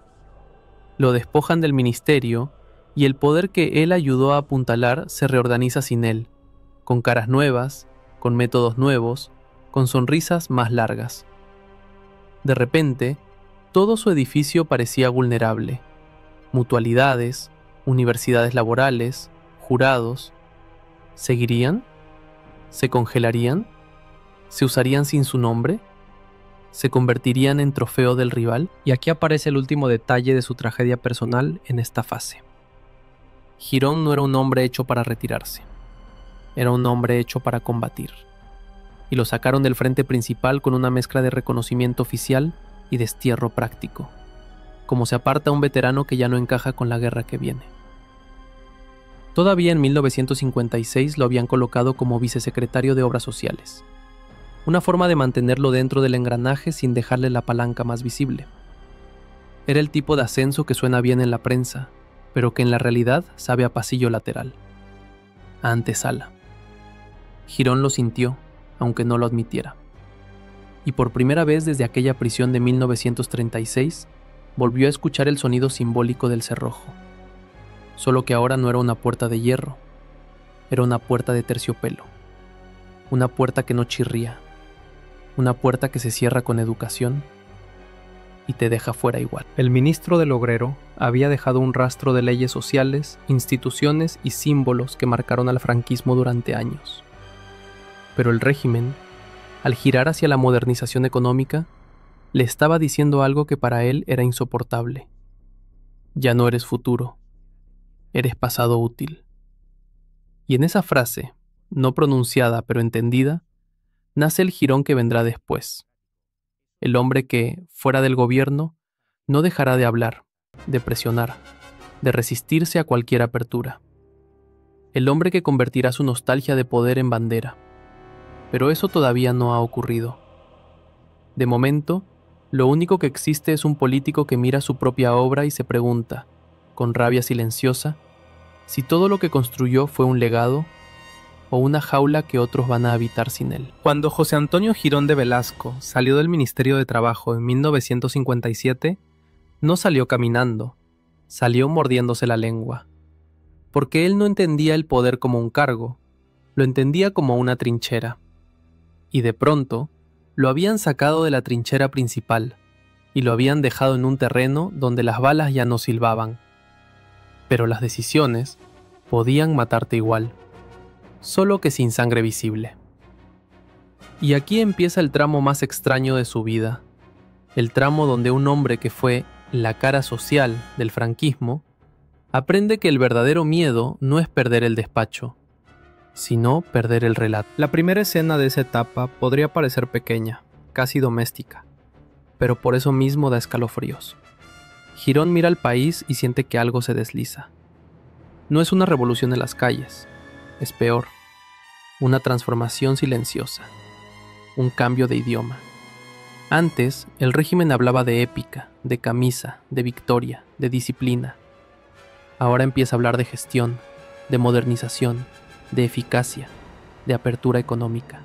Lo despojan del ministerio y el poder que él ayudó a apuntalar se reorganiza sin él, con caras nuevas, con métodos nuevos, con sonrisas más largas. De repente, todo su edificio parecía vulnerable. Mutualidades, universidades laborales, jurados. ¿Seguirían? ¿Se congelarían? ¿Se usarían sin su nombre? ¿Se convertirían en trofeo del rival? Y aquí aparece el último detalle de su tragedia personal en esta fase. Girón no era un hombre hecho para retirarse. Era un hombre hecho para combatir. Y lo sacaron del frente principal con una mezcla de reconocimiento oficial y destierro práctico, como se aparta un veterano que ya no encaja con la guerra que viene. Todavía en 1956 lo habían colocado como vicesecretario de Obras Sociales, una forma de mantenerlo dentro del engranaje sin dejarle la palanca más visible. Era el tipo de ascenso que suena bien en la prensa, pero que en la realidad sabe a pasillo lateral, a antesala. Girón lo sintió, aunque no lo admitiera. Y por primera vez desde aquella prisión de 1936, volvió a escuchar el sonido simbólico del cerrojo. Solo que ahora no era una puerta de hierro, era una puerta de terciopelo. Una puerta que no chirría, una puerta que se cierra con educación y te deja fuera igual. El ministro del Obrero había dejado un rastro de leyes sociales, instituciones y símbolos que marcaron al franquismo durante años. Pero el régimen, al girar hacia la modernización económica, le estaba diciendo algo que para él era insoportable. Ya no eres futuro, eres pasado útil. Y en esa frase, no pronunciada pero entendida, nace el Girón que vendrá después. El hombre que, fuera del gobierno, no dejará de hablar, de presionar, de resistirse a cualquier apertura. El hombre que convertirá su nostalgia de poder en bandera. Pero eso todavía no ha ocurrido. De momento, lo único que existe es un político que mira su propia obra y se pregunta, con rabia silenciosa, si todo lo que construyó fue un legado o una jaula que otros van a habitar sin él. Cuando José Antonio Girón de Velasco salió del Ministerio de Trabajo en 1957, no salió caminando, salió mordiéndose la lengua. Porque él no entendía el poder como un cargo, lo entendía como una trinchera. Y de pronto, lo habían sacado de la trinchera principal y lo habían dejado en un terreno donde las balas ya no silbaban. Pero las decisiones podían matarte igual, solo que sin sangre visible. Y aquí empieza el tramo más extraño de su vida, el tramo donde un hombre que fue la cara social del franquismo aprende que el verdadero miedo no es perder el despacho, sino perder el relato. La primera escena de esa etapa podría parecer pequeña, casi doméstica, pero por eso mismo da escalofríos. Girón mira al país y siente que algo se desliza. No es una revolución en las calles, es peor, una transformación silenciosa, un cambio de idioma. Antes, el régimen hablaba de épica, de camisa, de victoria, de disciplina. Ahora empieza a hablar de gestión, de modernización, de eficacia, de apertura económica.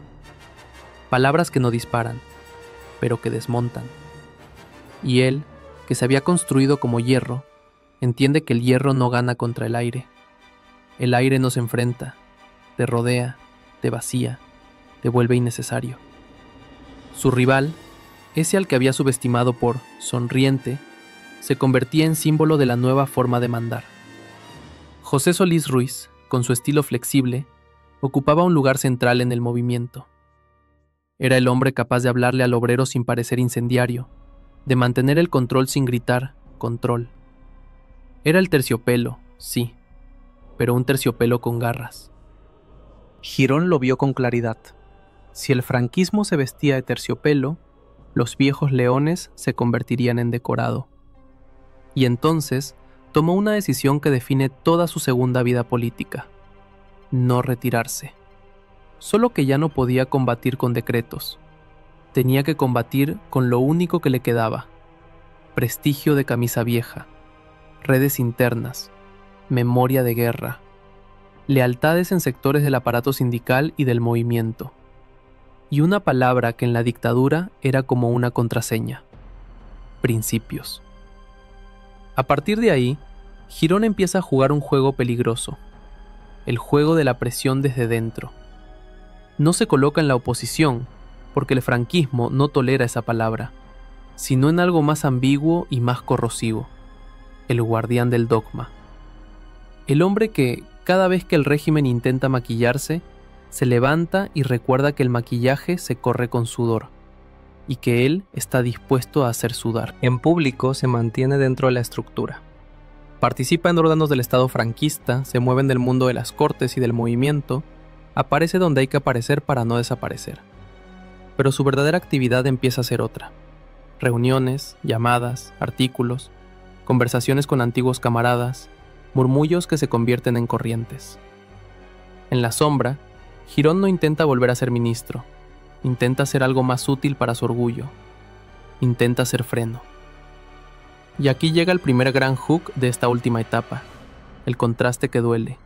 Palabras que no disparan, pero que desmontan. Y él, que se había construido como hierro, entiende que el hierro no gana contra el aire. El aire nos enfrenta, te rodea, te vacía, te vuelve innecesario. Su rival, ese al que había subestimado por sonriente, se convertía en símbolo de la nueva forma de mandar. José Solís Ruiz, con su estilo flexible, ocupaba un lugar central en el movimiento. Era el hombre capaz de hablarle al obrero sin parecer incendiario, de mantener el control sin gritar, control. Era el terciopelo, sí, pero un terciopelo con garras. Girón lo vio con claridad. Si el franquismo se vestía de terciopelo, los viejos leones se convertirían en decorado. Y entonces tomó una decisión que define toda su segunda vida política: no retirarse. Solo que ya no podía combatir con decretos. Tenía que combatir con lo único que le quedaba: prestigio de camisa vieja, redes internas, memoria de guerra, lealtades en sectores del aparato sindical y del movimiento, y una palabra que en la dictadura era como una contraseña: principios. A partir de ahí, Girón empieza a jugar un juego peligroso, el juego de la presión desde dentro. No se coloca en la oposición, porque el franquismo no tolera esa palabra, sino en algo más ambiguo y más corrosivo: el guardián del dogma. El hombre que, cada vez que el régimen intenta maquillarse, se levanta y recuerda que el maquillaje se corre con sudor, y que él está dispuesto a hacer sudar. En público se mantiene dentro de la estructura. Participa en órganos del Estado franquista, se mueve en el mundo de las cortes y del movimiento, aparece donde hay que aparecer para no desaparecer. Pero su verdadera actividad empieza a ser otra: reuniones, llamadas, artículos, conversaciones con antiguos camaradas, murmullos que se convierten en corrientes. En la sombra, Girón no intenta volver a ser ministro, intenta ser algo más útil para su orgullo, intenta ser freno. Y aquí llega el primer gran hook de esta última etapa, el contraste que duele.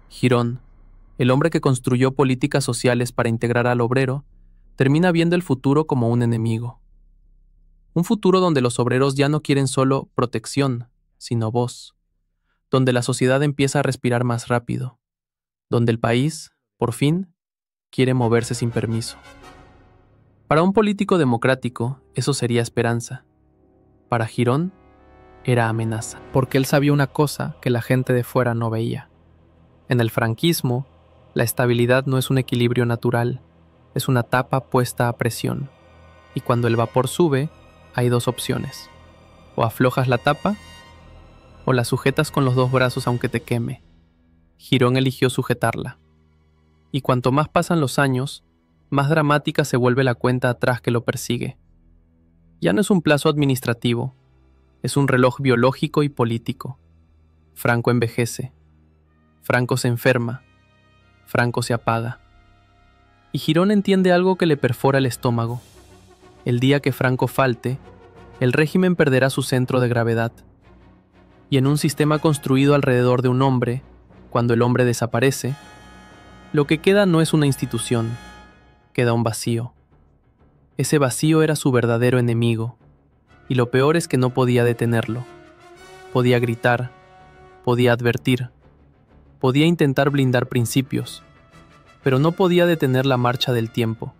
Girón, el hombre que construyó políticas sociales para integrar al obrero, termina viendo el futuro como un enemigo. Un futuro donde los obreros ya no quieren solo protección, sino voz. Donde la sociedad empieza a respirar más rápido. Donde el país, por fin, quiere moverse sin permiso. Para un político democrático, eso sería esperanza. Para Girón, era amenaza. Porque él sabía una cosa que la gente de fuera no veía. En el franquismo, la estabilidad no es un equilibrio natural, es una tapa puesta a presión. Y cuando el vapor sube, hay dos opciones. O aflojas la tapa, o la sujetas con los dos brazos aunque te queme. Girón eligió sujetarla. Y cuanto más pasan los años, más dramática se vuelve la cuenta atrás que lo persigue. Ya no es un plazo administrativo, es un reloj biológico y político. Franco envejece. Franco se enferma. Franco se apaga. Y Girón entiende algo que le perfora el estómago. El día que Franco falte, el régimen perderá su centro de gravedad. Y en un sistema construido alrededor de un hombre, cuando el hombre desaparece, lo que queda no es una institución, queda un vacío. Ese vacío era su verdadero enemigo, y lo peor es que no podía detenerlo. Podía gritar, podía advertir, podía intentar blindar principios, pero no podía detener la marcha del tiempo.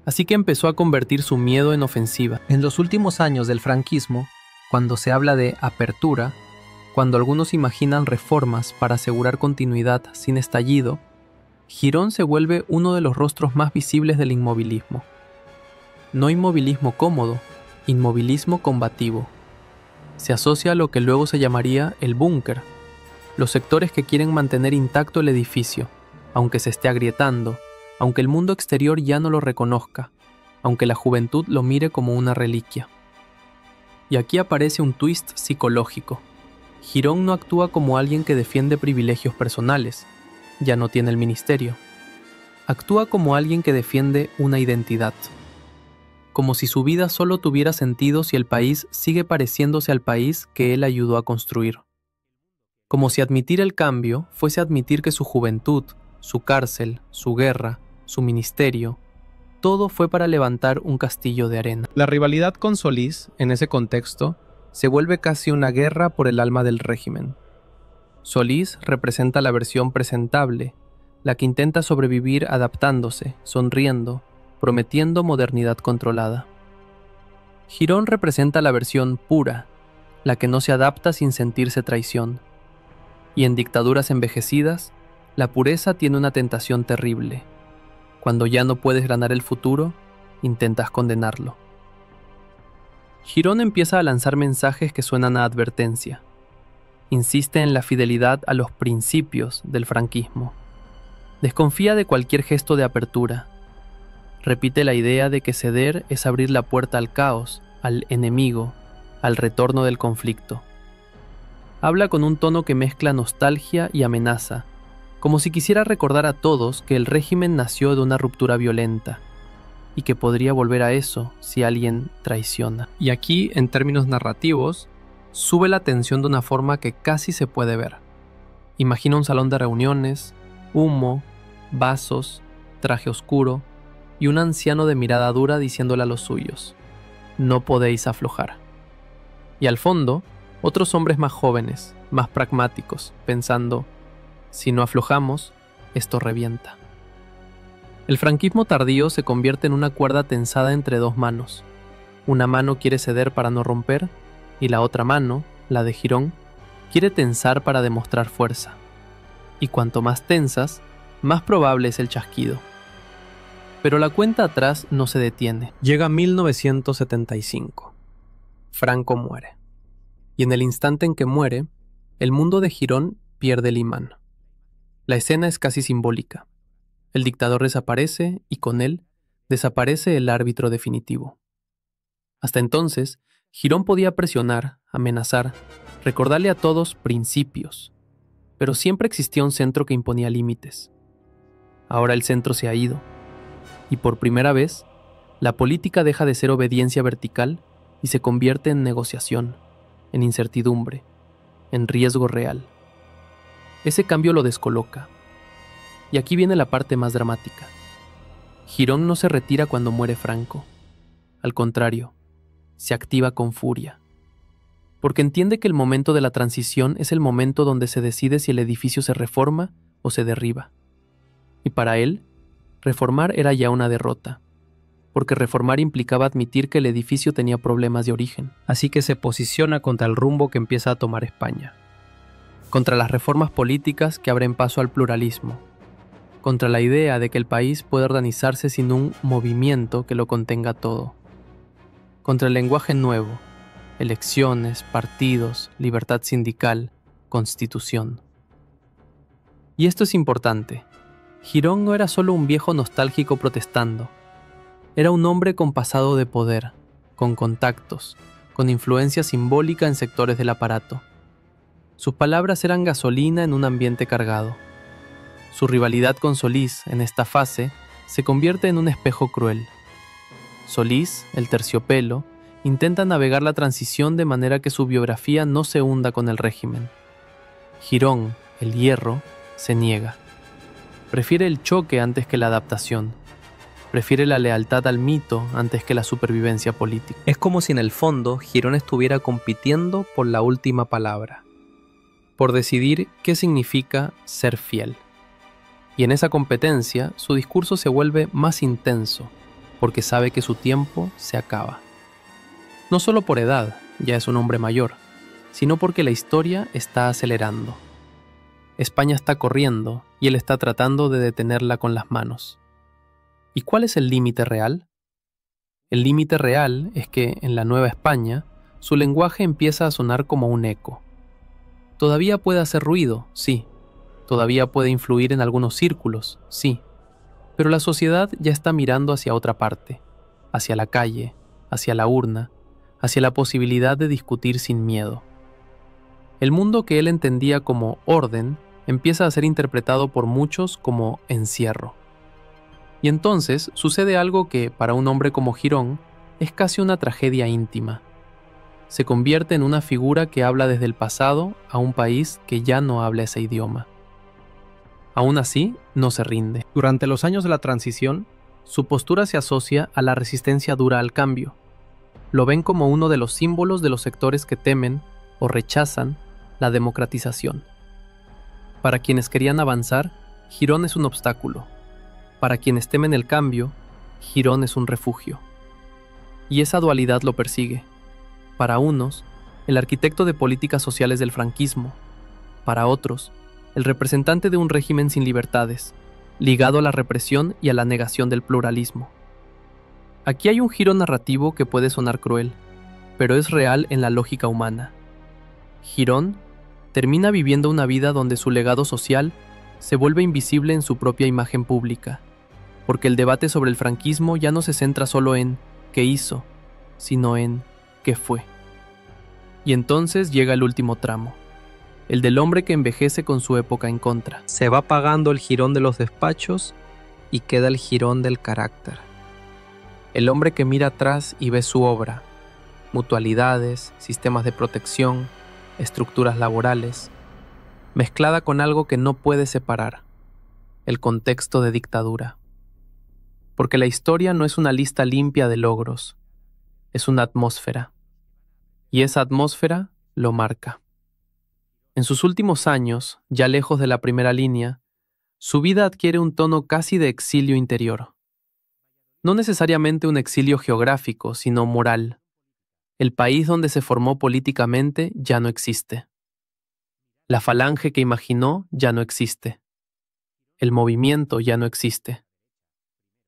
Así que empezó a convertir su miedo en ofensiva. En los últimos años del franquismo, cuando se habla de apertura, cuando algunos imaginan reformas para asegurar continuidad sin estallido, Girón se vuelve uno de los rostros más visibles del inmovilismo. No inmovilismo cómodo, inmovilismo combativo. Se asocia a lo que luego se llamaría el búnker, los sectores que quieren mantener intacto el edificio, aunque se esté agrietando, aunque el mundo exterior ya no lo reconozca, aunque la juventud lo mire como una reliquia. Y aquí aparece un twist psicológico. Girón no actúa como alguien que defiende privilegios personales, ya no tiene el ministerio. Actúa como alguien que defiende una identidad. Como si su vida solo tuviera sentido si el país sigue pareciéndose al país que él ayudó a construir. Como si admitir el cambio fuese admitir que su juventud, su cárcel, su guerra, su ministerio, todo fue para levantar un castillo de arena. La rivalidad con Solís, en ese contexto, se vuelve casi una guerra por el alma del régimen. Solís representa la versión presentable, la que intenta sobrevivir adaptándose, sonriendo, prometiendo modernidad controlada. Girón representa la versión pura, la que no se adapta sin sentirse traición. Y en dictaduras envejecidas, la pureza tiene una tentación terrible. Cuando ya no puedes ganar el futuro, intentas condenarlo. Girón empieza a lanzar mensajes que suenan a advertencia. Insiste en la fidelidad a los principios del franquismo. Desconfía de cualquier gesto de apertura. Repite la idea de que ceder es abrir la puerta al caos, al enemigo, al retorno del conflicto. Habla con un tono que mezcla nostalgia y amenaza, como si quisiera recordar a todos que el régimen nació de una ruptura violenta, y que podría volver a eso si alguien traiciona. Y aquí, en términos narrativos, sube la tensión de una forma que casi se puede ver. Imagina un salón de reuniones, humo, vasos, traje oscuro, y un anciano de mirada dura diciéndole a los suyos: no podéis aflojar. Y al fondo, otros hombres más jóvenes, más pragmáticos, pensando: si no aflojamos, esto revienta. El franquismo tardío se convierte en una cuerda tensada entre dos manos. Una mano quiere ceder para no romper, y la otra mano, la de Girón, quiere tensar para demostrar fuerza. Y cuanto más tensas, más probable es el chasquido. Pero la cuenta atrás no se detiene. Llega 1975. Franco muere. Y en el instante en que muere, el mundo de Girón pierde el imán. La escena es casi simbólica. El dictador desaparece y con él desaparece el árbitro definitivo. Hasta entonces, Girón podía presionar, amenazar, recordarle a todos principios, pero siempre existía un centro que imponía límites. Ahora el centro se ha ido, y por primera vez, la política deja de ser obediencia vertical y se convierte en negociación, en incertidumbre, en riesgo real. Ese cambio lo descoloca. Y aquí viene la parte más dramática. Girón no se retira cuando muere Franco. Al contrario, se activa con furia. Porque entiende que el momento de la transición es el momento donde se decide si el edificio se reforma o se derriba. Y para él, reformar era ya una derrota, porque reformar implicaba admitir que el edificio tenía problemas de origen. Así que se posiciona contra el rumbo que empieza a tomar España. Contra las reformas políticas que abren paso al pluralismo. Contra la idea de que el país puede organizarse sin un movimiento que lo contenga todo. Contra el lenguaje nuevo, elecciones, partidos, libertad sindical, constitución. Y esto es importante. Girón no era solo un viejo nostálgico protestando. Era un hombre con pasado de poder, con contactos, con influencia simbólica en sectores del aparato. Sus palabras eran gasolina en un ambiente cargado. Su rivalidad con Solís, en esta fase, se convierte en un espejo cruel. Solís, el terciopelo, intenta navegar la transición de manera que su biografía no se hunda con el régimen. Girón, el hierro, se niega. Prefiere el choque antes que la adaptación. Prefiere la lealtad al mito antes que la supervivencia política. Es como si en el fondo Girón estuviera compitiendo por la última palabra, por decidir qué significa ser fiel. Y en esa competencia, su discurso se vuelve más intenso, porque sabe que su tiempo se acaba. No solo por edad, ya es un hombre mayor, sino porque la historia está acelerando. España está corriendo y él está tratando de detenerla con las manos. ¿Y cuál es el límite real? El límite real es que, en la Nueva España, su lenguaje empieza a sonar como un eco. Todavía puede hacer ruido, sí. Todavía puede influir en algunos círculos, sí. Pero la sociedad ya está mirando hacia otra parte, hacia la calle, hacia la urna, hacia la posibilidad de discutir sin miedo. El mundo que él entendía como orden empieza a ser interpretado por muchos como encierro. Y entonces sucede algo que, para un hombre como Girón, es casi una tragedia íntima. Se convierte en una figura que habla desde el pasado a un país que ya no habla ese idioma. Aún así, no se rinde. Durante los años de la transición, su postura se asocia a la resistencia dura al cambio. Lo ven como uno de los símbolos de los sectores que temen o rechazan la democratización. Para quienes querían avanzar, Girón es un obstáculo. Para quienes temen el cambio, Girón es un refugio. Y esa dualidad lo persigue. Para unos, el arquitecto de políticas sociales del franquismo. Para otros, el representante de un régimen sin libertades, ligado a la represión y a la negación del pluralismo. Aquí hay un giro narrativo que puede sonar cruel, pero es real en la lógica humana. Girón termina viviendo una vida donde su legado social se vuelve invisible en su propia imagen pública, porque el debate sobre el franquismo ya no se centra solo en qué hizo, sino en qué fue. Y entonces llega el último tramo, el del hombre que envejece con su época en contra. Se va apagando el Girón de los despachos y queda el Girón del carácter. El hombre que mira atrás y ve su obra, mutualidades, sistemas de protección, estructuras laborales, mezclada con algo que no puede separar, el contexto de dictadura. Porque la historia no es una lista limpia de logros, es una atmósfera. Y esa atmósfera lo marca. En sus últimos años, ya lejos de la primera línea, su vida adquiere un tono casi de exilio interior. No necesariamente un exilio geográfico, sino moral. El país donde se formó políticamente ya no existe. La falange que imaginó ya no existe. El movimiento ya no existe.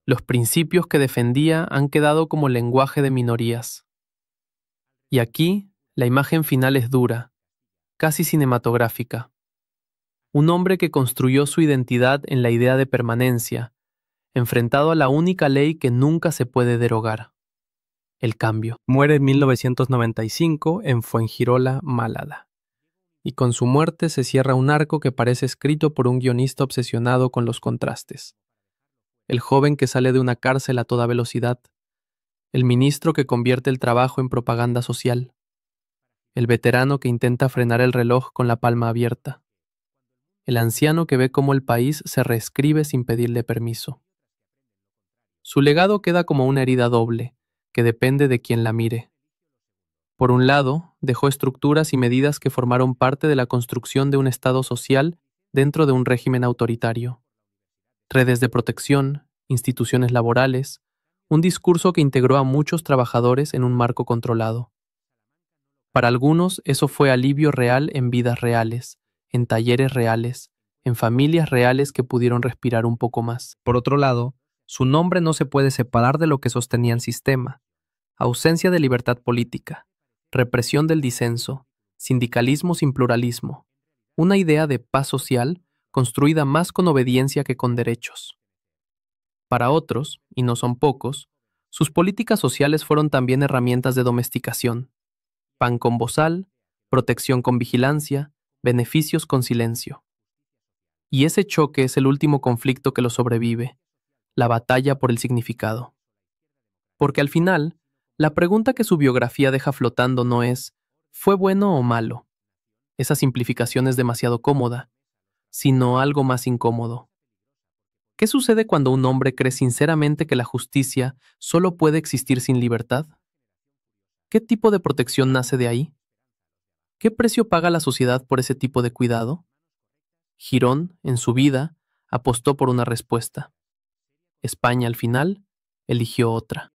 Los principios que defendía han quedado como lenguaje de minorías. Y aquí, la imagen final es dura, casi cinematográfica. Un hombre que construyó su identidad en la idea de permanencia, enfrentado a la única ley que nunca se puede derogar: el cambio. Muere en 1995 en Fuengirola, Málaga. Y con su muerte se cierra un arco que parece escrito por un guionista obsesionado con los contrastes. El joven que sale de una cárcel a toda velocidad, el ministro que convierte el trabajo en propaganda social, el veterano que intenta frenar el reloj con la palma abierta, el anciano que ve cómo el país se reescribe sin pedirle permiso. Su legado queda como una herida doble, que depende de quien la mire. Por un lado, dejó estructuras y medidas que formaron parte de la construcción de un Estado social dentro de un régimen autoritario. Redes de protección, instituciones laborales, un discurso que integró a muchos trabajadores en un marco controlado. Para algunos, eso fue alivio real en vidas reales, en talleres reales, en familias reales que pudieron respirar un poco más. Por otro lado, su nombre no se puede separar de lo que sostenía el sistema: ausencia de libertad política, represión del disenso, sindicalismo sin pluralismo, una idea de paz social construida más con obediencia que con derechos. Para otros, y no son pocos, sus políticas sociales fueron también herramientas de domesticación: pan con bozal, protección con vigilancia, beneficios con silencio. Y ese choque es el último conflicto que lo sobrevive, la batalla por el significado. Porque al final, la pregunta que su biografía deja flotando no es ¿fue bueno o malo? Esa simplificación es demasiado cómoda, sino algo más incómodo. ¿Qué sucede cuando un hombre cree sinceramente que la justicia solo puede existir sin libertad? ¿Qué tipo de protección nace de ahí? ¿Qué precio paga la sociedad por ese tipo de cuidado? Girón, en su vida, apostó por una respuesta. España, al final, eligió otra.